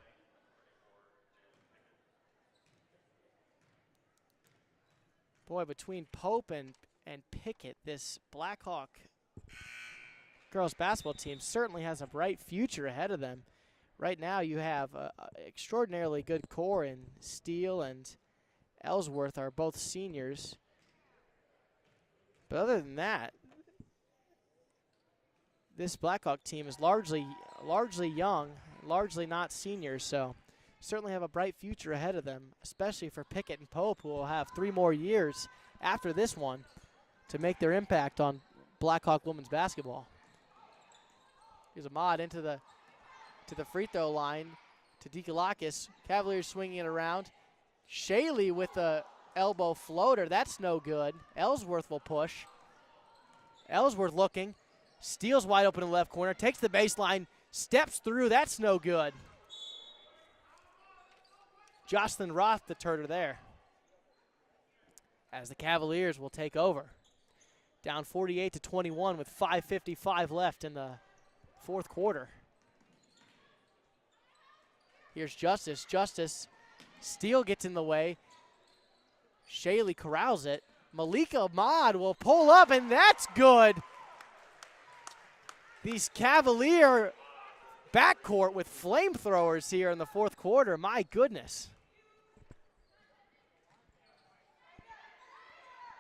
Boy, between Pope and Pickett, this Blackhawk girls basketball team certainly has a bright future ahead of them. Right now you have an extraordinarily good core in Steele and Ellsworth are both seniors. But other than that, this Blackhawk team is largely young, largely not seniors, so certainly have a bright future ahead of them, especially for Pickett and Pope, who will have 3 more years after this one to make their impact on Blackhawk women's basketball. Here's Ahmad into the free throw line to Dikalakis. Cavaliers swinging it around. Shaley with the elbow floater. That's no good. Ellsworth will push. Ellsworth looking. Steele's wide open in the left corner. Takes the baseline. Steps through. That's no good. Jocelyn Roth, the turner there. As the Cavaliers will take over. Down 48-21 with 5:55 left in the fourth quarter. Here's Justice. Justice. Steele gets in the way. Shaley corrals it. Malika Ahmad will pull up, and that's good. These Cavalier backcourt with flamethrowers here in the fourth quarter. My goodness.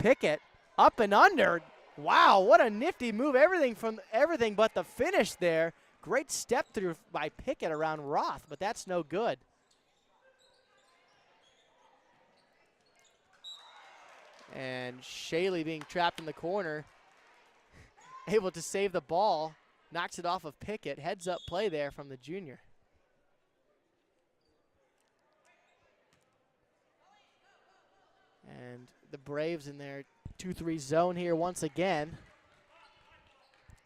Pickett up and under. Wow, what a nifty move. Everything but the finish there. Great step through by Pickett around Roth, but that's no good. And Shaley being trapped in the corner. able to save the ball, knocks it off of Pickett. Heads up play there from the junior. And the Braves in their 2-3 zone here once again.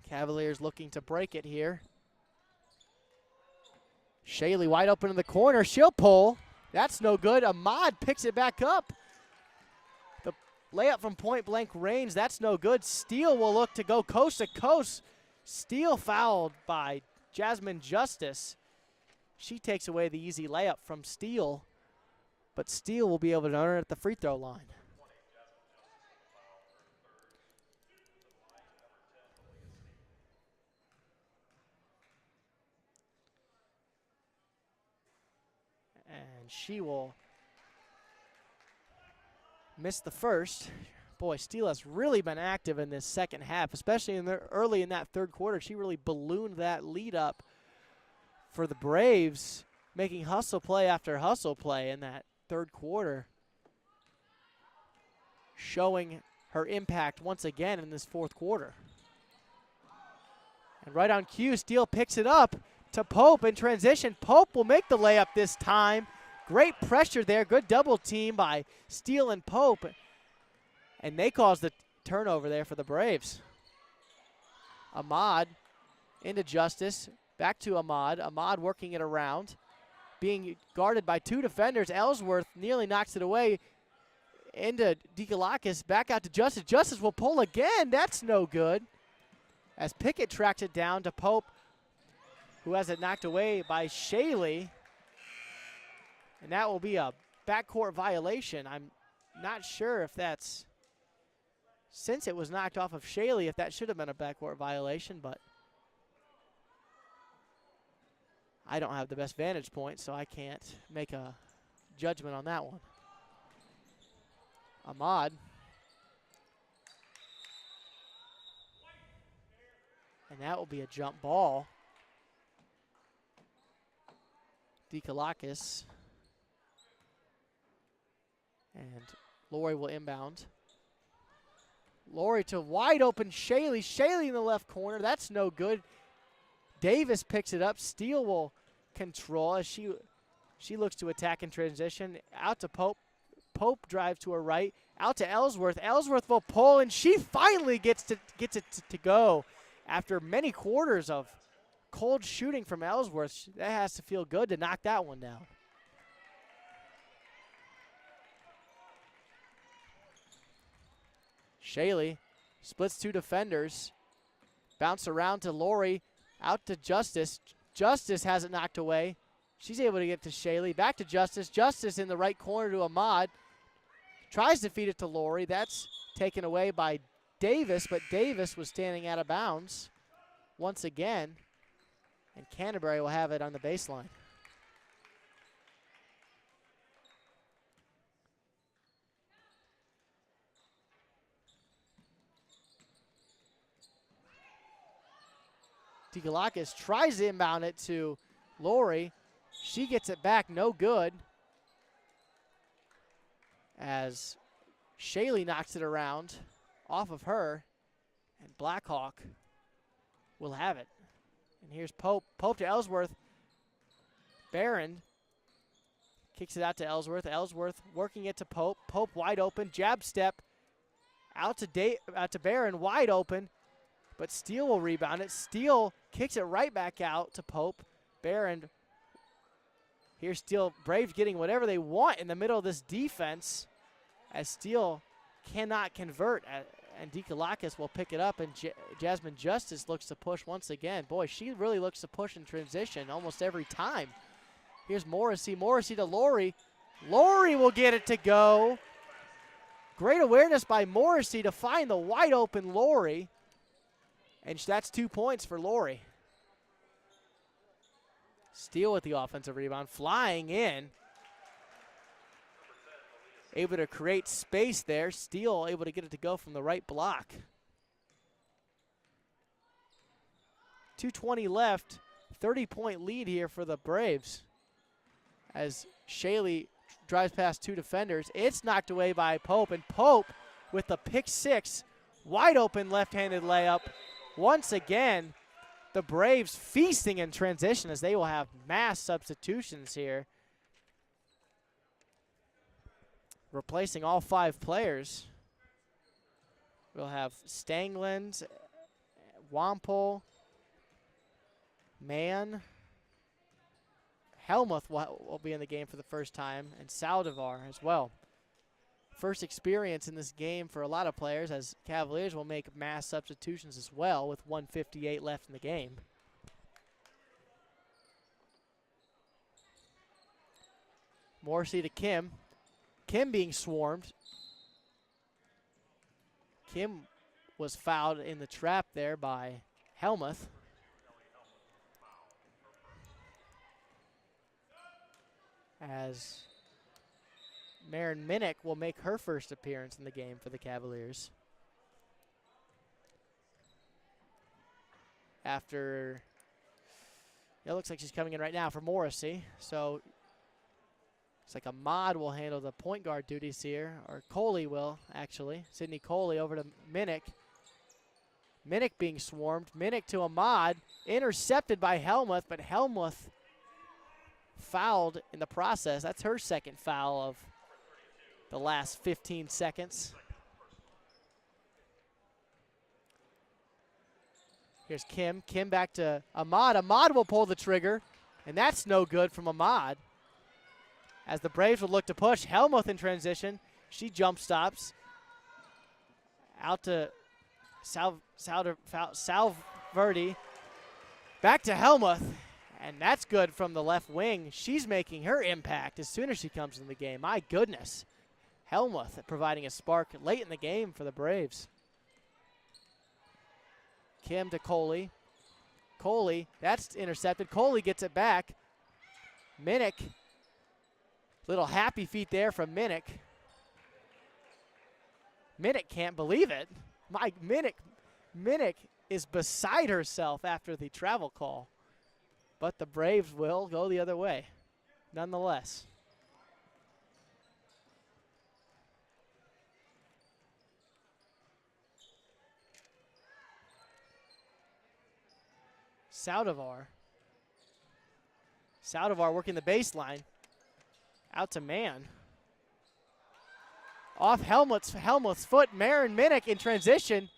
Cavaliers looking to break it here. Shaley wide open in the corner. She'll pull. That's no good. Ahmad picks it back up. The layup from point blank range. That's no good. Steele will look to go coast to coast. Steele fouled by Jasmine Justice. She takes away the easy layup from Steele, but Steele will be able to earn it at the free throw line. And she will miss the first. Boy, Steele has really been active in this second half, especially early in that third quarter. She really ballooned that lead up for the Braves, making hustle play after hustle play in that third quarter, showing her impact once again in this fourth quarter. And right on cue, Steele picks it up to Pope in transition. Pope will make the layup this time. Great pressure there. Good double team by Steele and Pope. And they cause the turnover there for the Braves. Ahmad into Justice. Back to Ahmad. Ahmad working it around. Being guarded by two defenders. Ellsworth nearly knocks it away. Into Dikalakis. Back out to Justice. Justice will pull again. That's no good. As Pickett tracks it down to Pope, who has it knocked away by Shaley. And that will be a backcourt violation. I'm not sure if that's, since it was knocked off of Shaley, if that should have been a backcourt violation, but I don't have the best vantage point, so I can't make a judgment on that one. Ahmad. And that will be a jump ball. Dikalakis. And Lori will inbound. Lori to wide open Shaley. Shaley in the left corner. That's no good. Davis picks it up. Steele will control as she looks to attack in transition. Out to Pope. Pope drives to her right. Out to Ellsworth. Ellsworth will pull, and she finally gets it to go. After many quarters of cold shooting from Ellsworth, that has to feel good to knock that one down. Shaley splits two defenders. Bounce around to Lori. Out to Justice. Justice has it knocked away. She's able to get to Shaley. Back to Justice. Justice in the right corner to Ahmad. Tries to feed it to Lori. That's taken away by Davis, but Davis was standing out of bounds once again. And Canterbury will have it on the baseline. Dikalakis tries to inbound it to Lori. She gets it back, no good. As Shaley knocks it around off of her, and Blackhawk will have it. And here's Pope. Pope to Ellsworth. Barron kicks it out to Ellsworth. Ellsworth working it to Pope. Pope wide open. Jab step. Out to Barron. Wide open. But Steele will rebound it. Steele kicks it right back out to Pope. Barron. Here's Steele. Braves getting whatever they want in the middle of this defense, as Steele cannot convert. And Dikalakis will pick it up, and Jasmine Justice looks to push once again. Boy, she really looks to push in transition almost every time. Here's Morrissey. Morrissey to Lori. Lori will get it to go. Great awareness by Morrissey to find the wide open Lori. And that's 2 points for Lori. Steele with the offensive rebound, flying in. Able to create space there. Steele able to get it to go from the right block. 2:20 left. 30-point lead here for the Braves. As Shaley drives past two defenders. It's knocked away by Pope. And Pope with the pick six. Wide open left-handed layup. Once again, the Braves feasting in transition as they will have mass substitutions here. Replacing all 5 players. We'll have Stangland, Wampel, Mann, Helmuth will be in the game for the first time, and Saldivar as well. First experience in this game for a lot of players, as Cavaliers will make mass substitutions as well with 1:58 left in the game. Morrissey to Kim. Kim being swarmed. Kim was fouled in the trap there by Helmuth. As Marin Minnick will make her first appearance in the game for the Cavaliers. After, it looks like she's coming in right now for Morrissey. So it's like Ahmad will handle the point guard duties here, or Coley will, actually. Sydney Coley over to Minnick. Minnick being swarmed. Minnick to Ahmad, intercepted by Helmuth, but Helmuth fouled in the process. That's her second foul of the last 15 seconds. Here's Kim. Kim back to Ahmad. Ahmad will pull the trigger, and that's no good from Ahmad. As the Braves will look to push, Helmuth in transition. She jump stops. Out to Salverdi. Back to Helmuth. And that's good from the left wing. She's making her impact as soon as she comes in the game. My goodness. Helmuth providing a spark late in the game for the Braves. Kim to Coley. Coley, that's intercepted. Coley gets it back. Minnick. Little happy feet there from Minnick. Minnick can't believe it. Minnick is beside herself after the travel call. But the Braves will go the other way, nonetheless. Saldivar working the baseline. Out to Mann. Off Helmuth's foot. Marin Minnick in transition.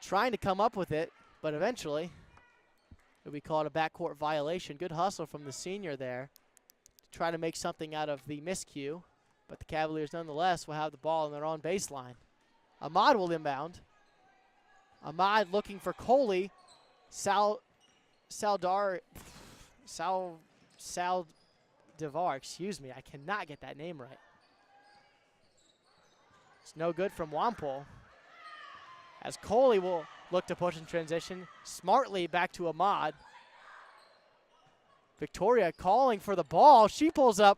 Trying to come up with it, but eventually it'll be called a backcourt violation. Good hustle from the senior there to try to make something out of the miscue. But the Cavaliers nonetheless will have the ball on their own baseline. Ahmad will inbound. Ahmad looking for Coley. Saldivar, excuse me, I cannot get that name right. It's no good from Wampel. As Coley will look to push in transition. Smartly back to Ahmad. Victoria calling for the ball. She pulls up.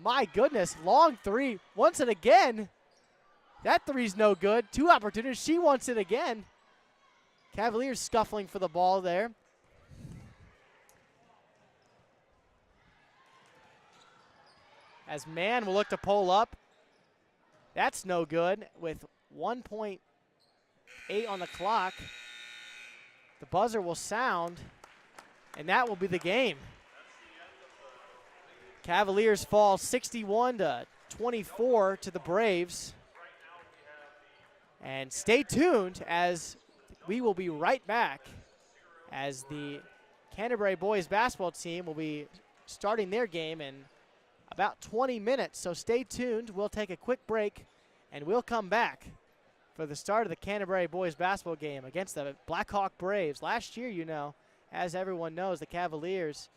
My goodness, long three. Wants it again. That three's no good. 2 opportunities. She wants it again. Cavaliers scuffling for the ball there. As Mann will look to pull up. That's no good with 1.8 on the clock. The buzzer will sound, and that will be the game. Cavaliers fall 61-24 to the Braves. And stay tuned as we will be right back as the Canterbury boys basketball team will be starting their game in about 20 minutes. So stay tuned. We'll take a quick break, and we'll come back for the start of the Canterbury boys basketball game against the Blackhawk Braves. Last year, you know, as everyone knows, the Cavaliers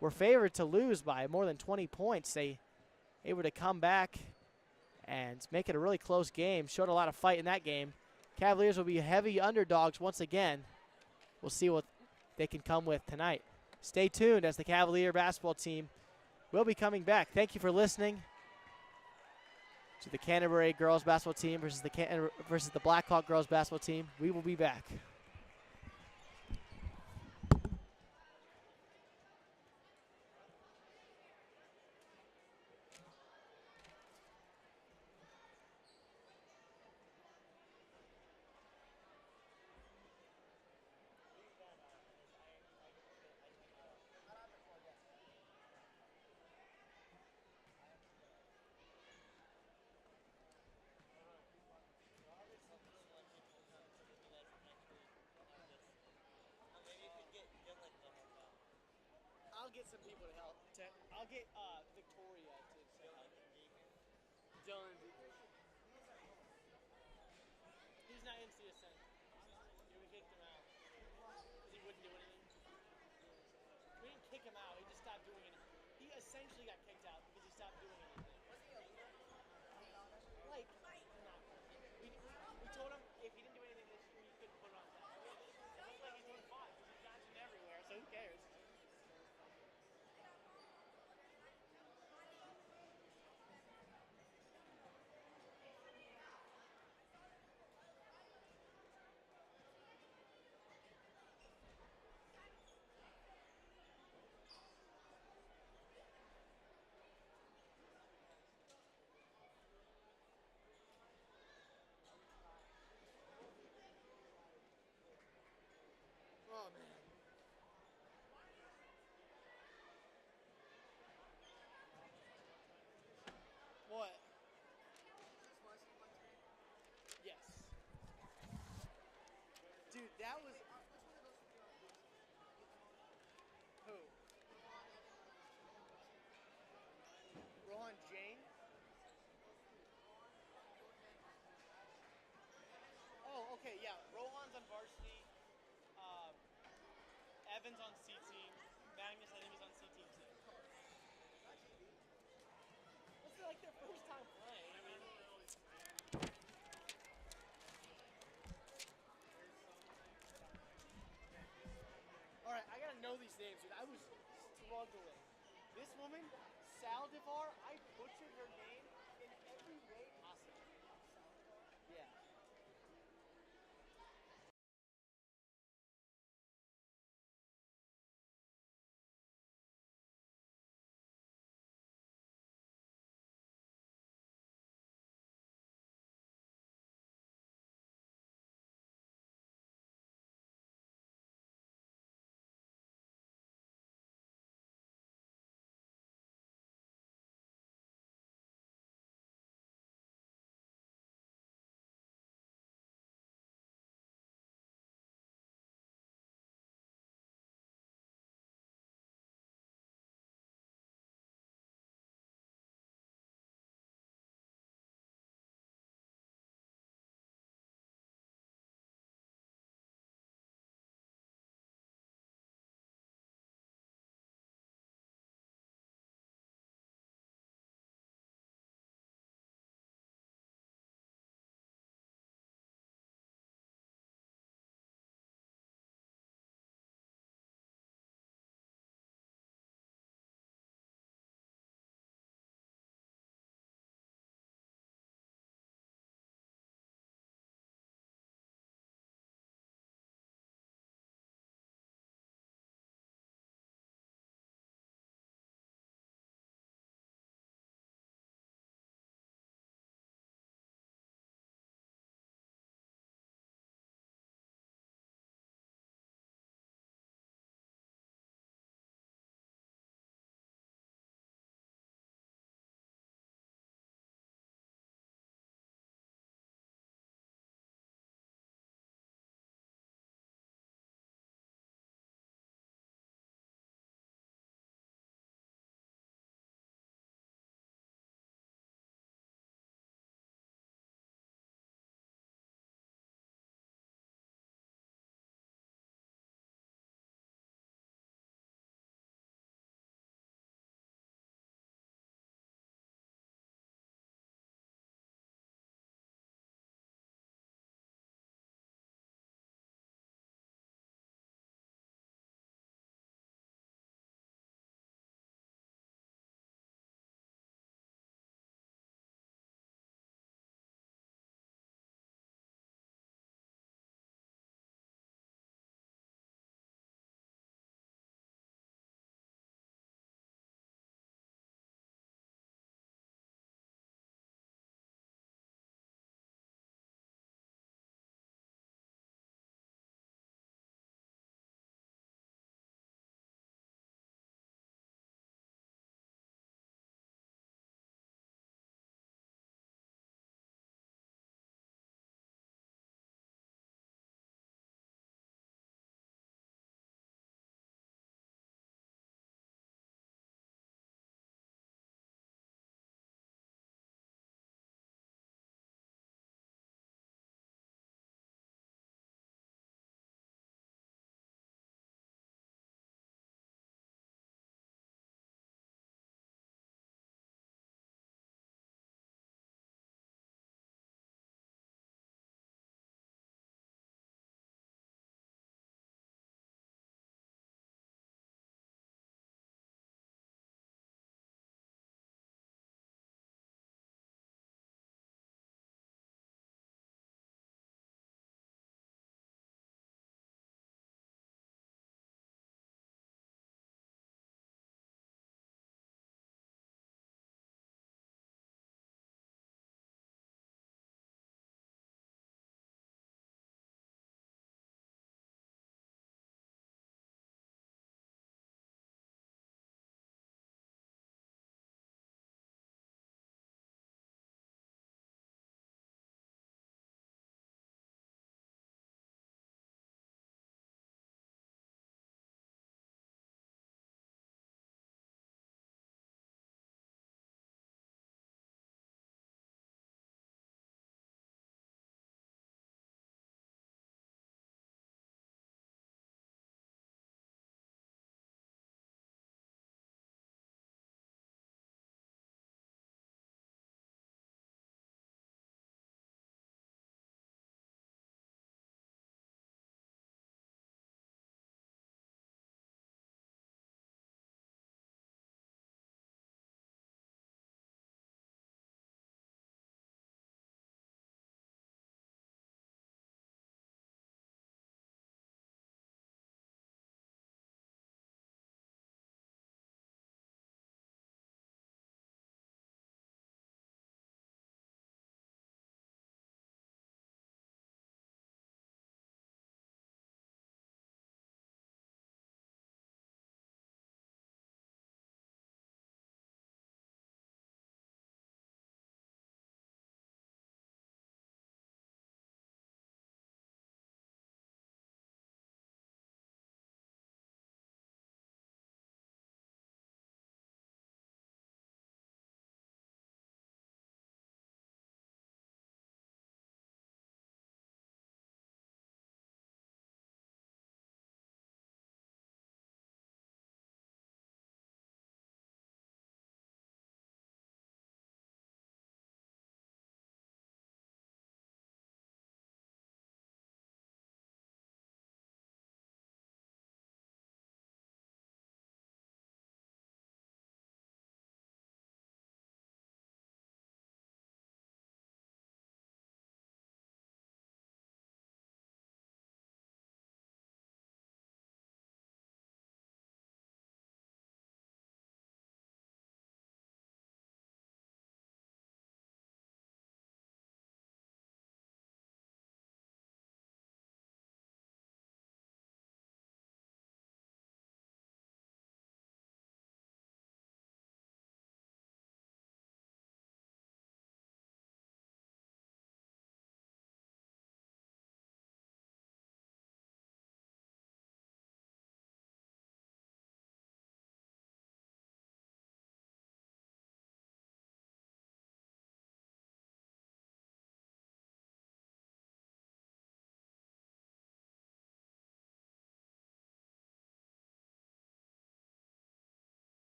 were favored to lose by more than 20 points. They able to come back and make it a really close game. Showed a lot of fight in that game. Cavaliers will be heavy underdogs once again. We'll see what they can come with tonight. Stay tuned as the Cavalier basketball team will be coming back. Thank you for listening to the Canterbury girls basketball team versus the Blackhawk girls basketball team. We will be back. get some people to help. I'll get Victoria to say help. Dylan. He's not in CSN. Yeah, we kicked him out. Because he wouldn't do anything. We didn't kick him out. He just stopped doing anything. He essentially got kicked out because he stopped doing anything. Like, no. We told him if he didn't do anything this year, he couldn't put it on that. It looks like he's doing fine because he's dodging everywhere, so who cares? Oh, man. What? Yes. Dude, that was... Who? Rohan Jain? Oh, okay, yeah. Rohan's on varsity. Evan's on C team. Magnus, I think, is on C team too. It's like their first time playing. I mean, all right, I gotta know these names, dude. I was struggling. This woman, Saldivar, I butchered her name in every way possible. Yeah.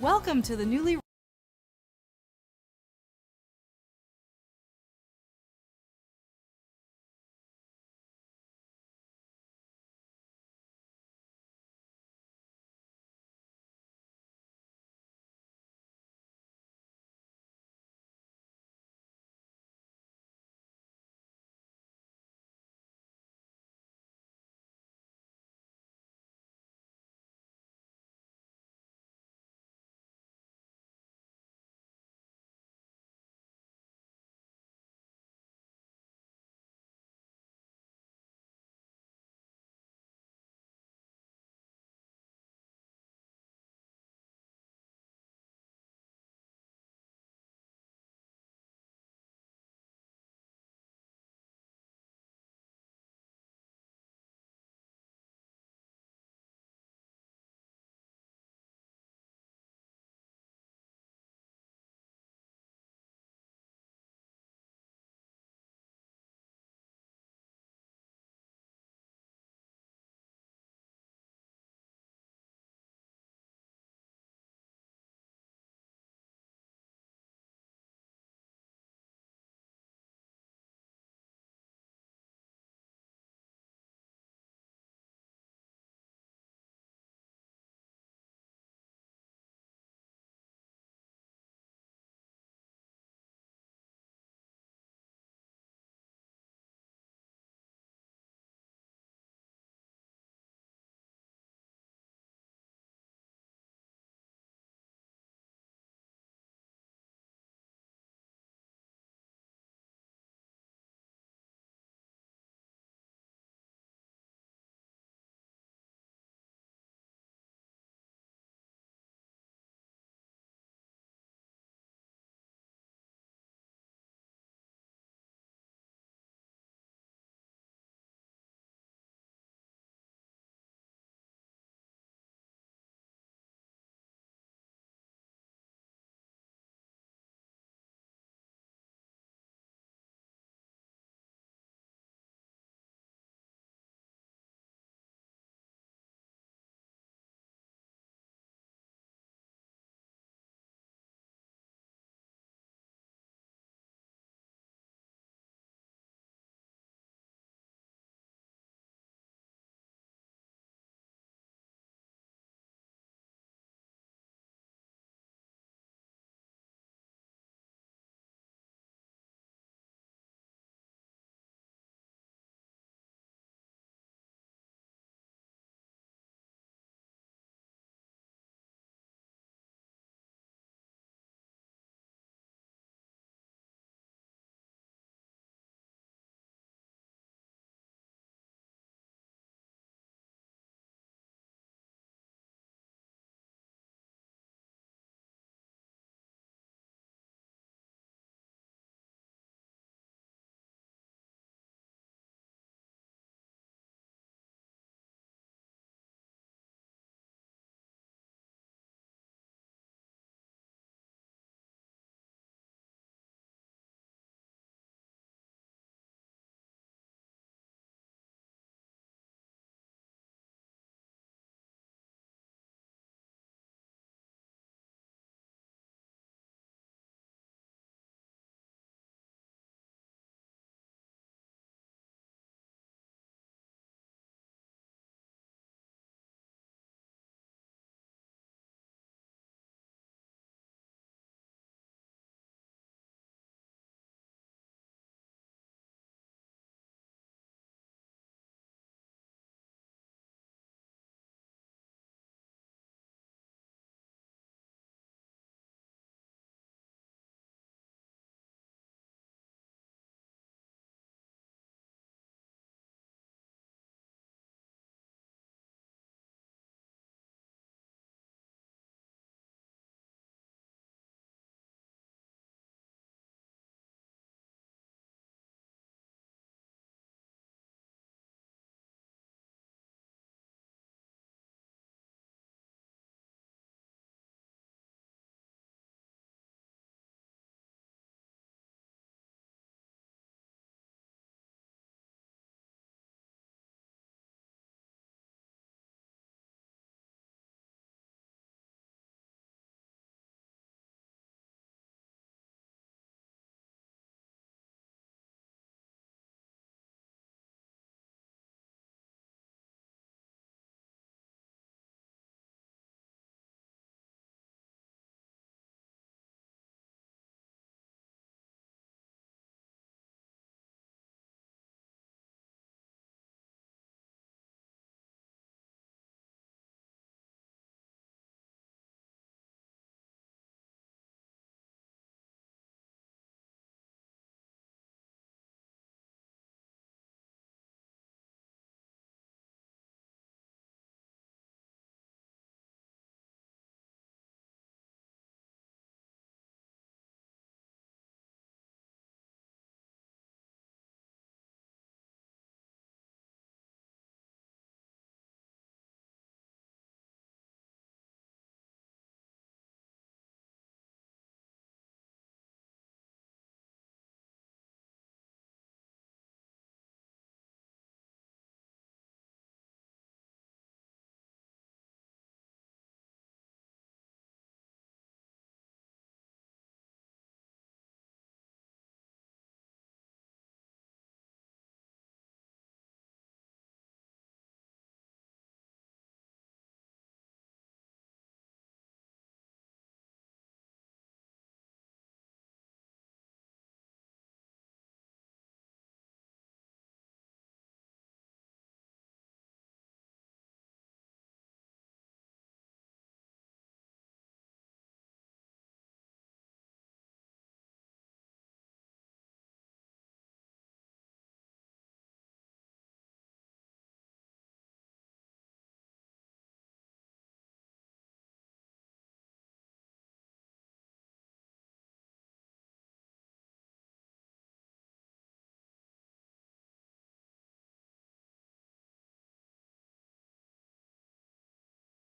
Welcome to the newly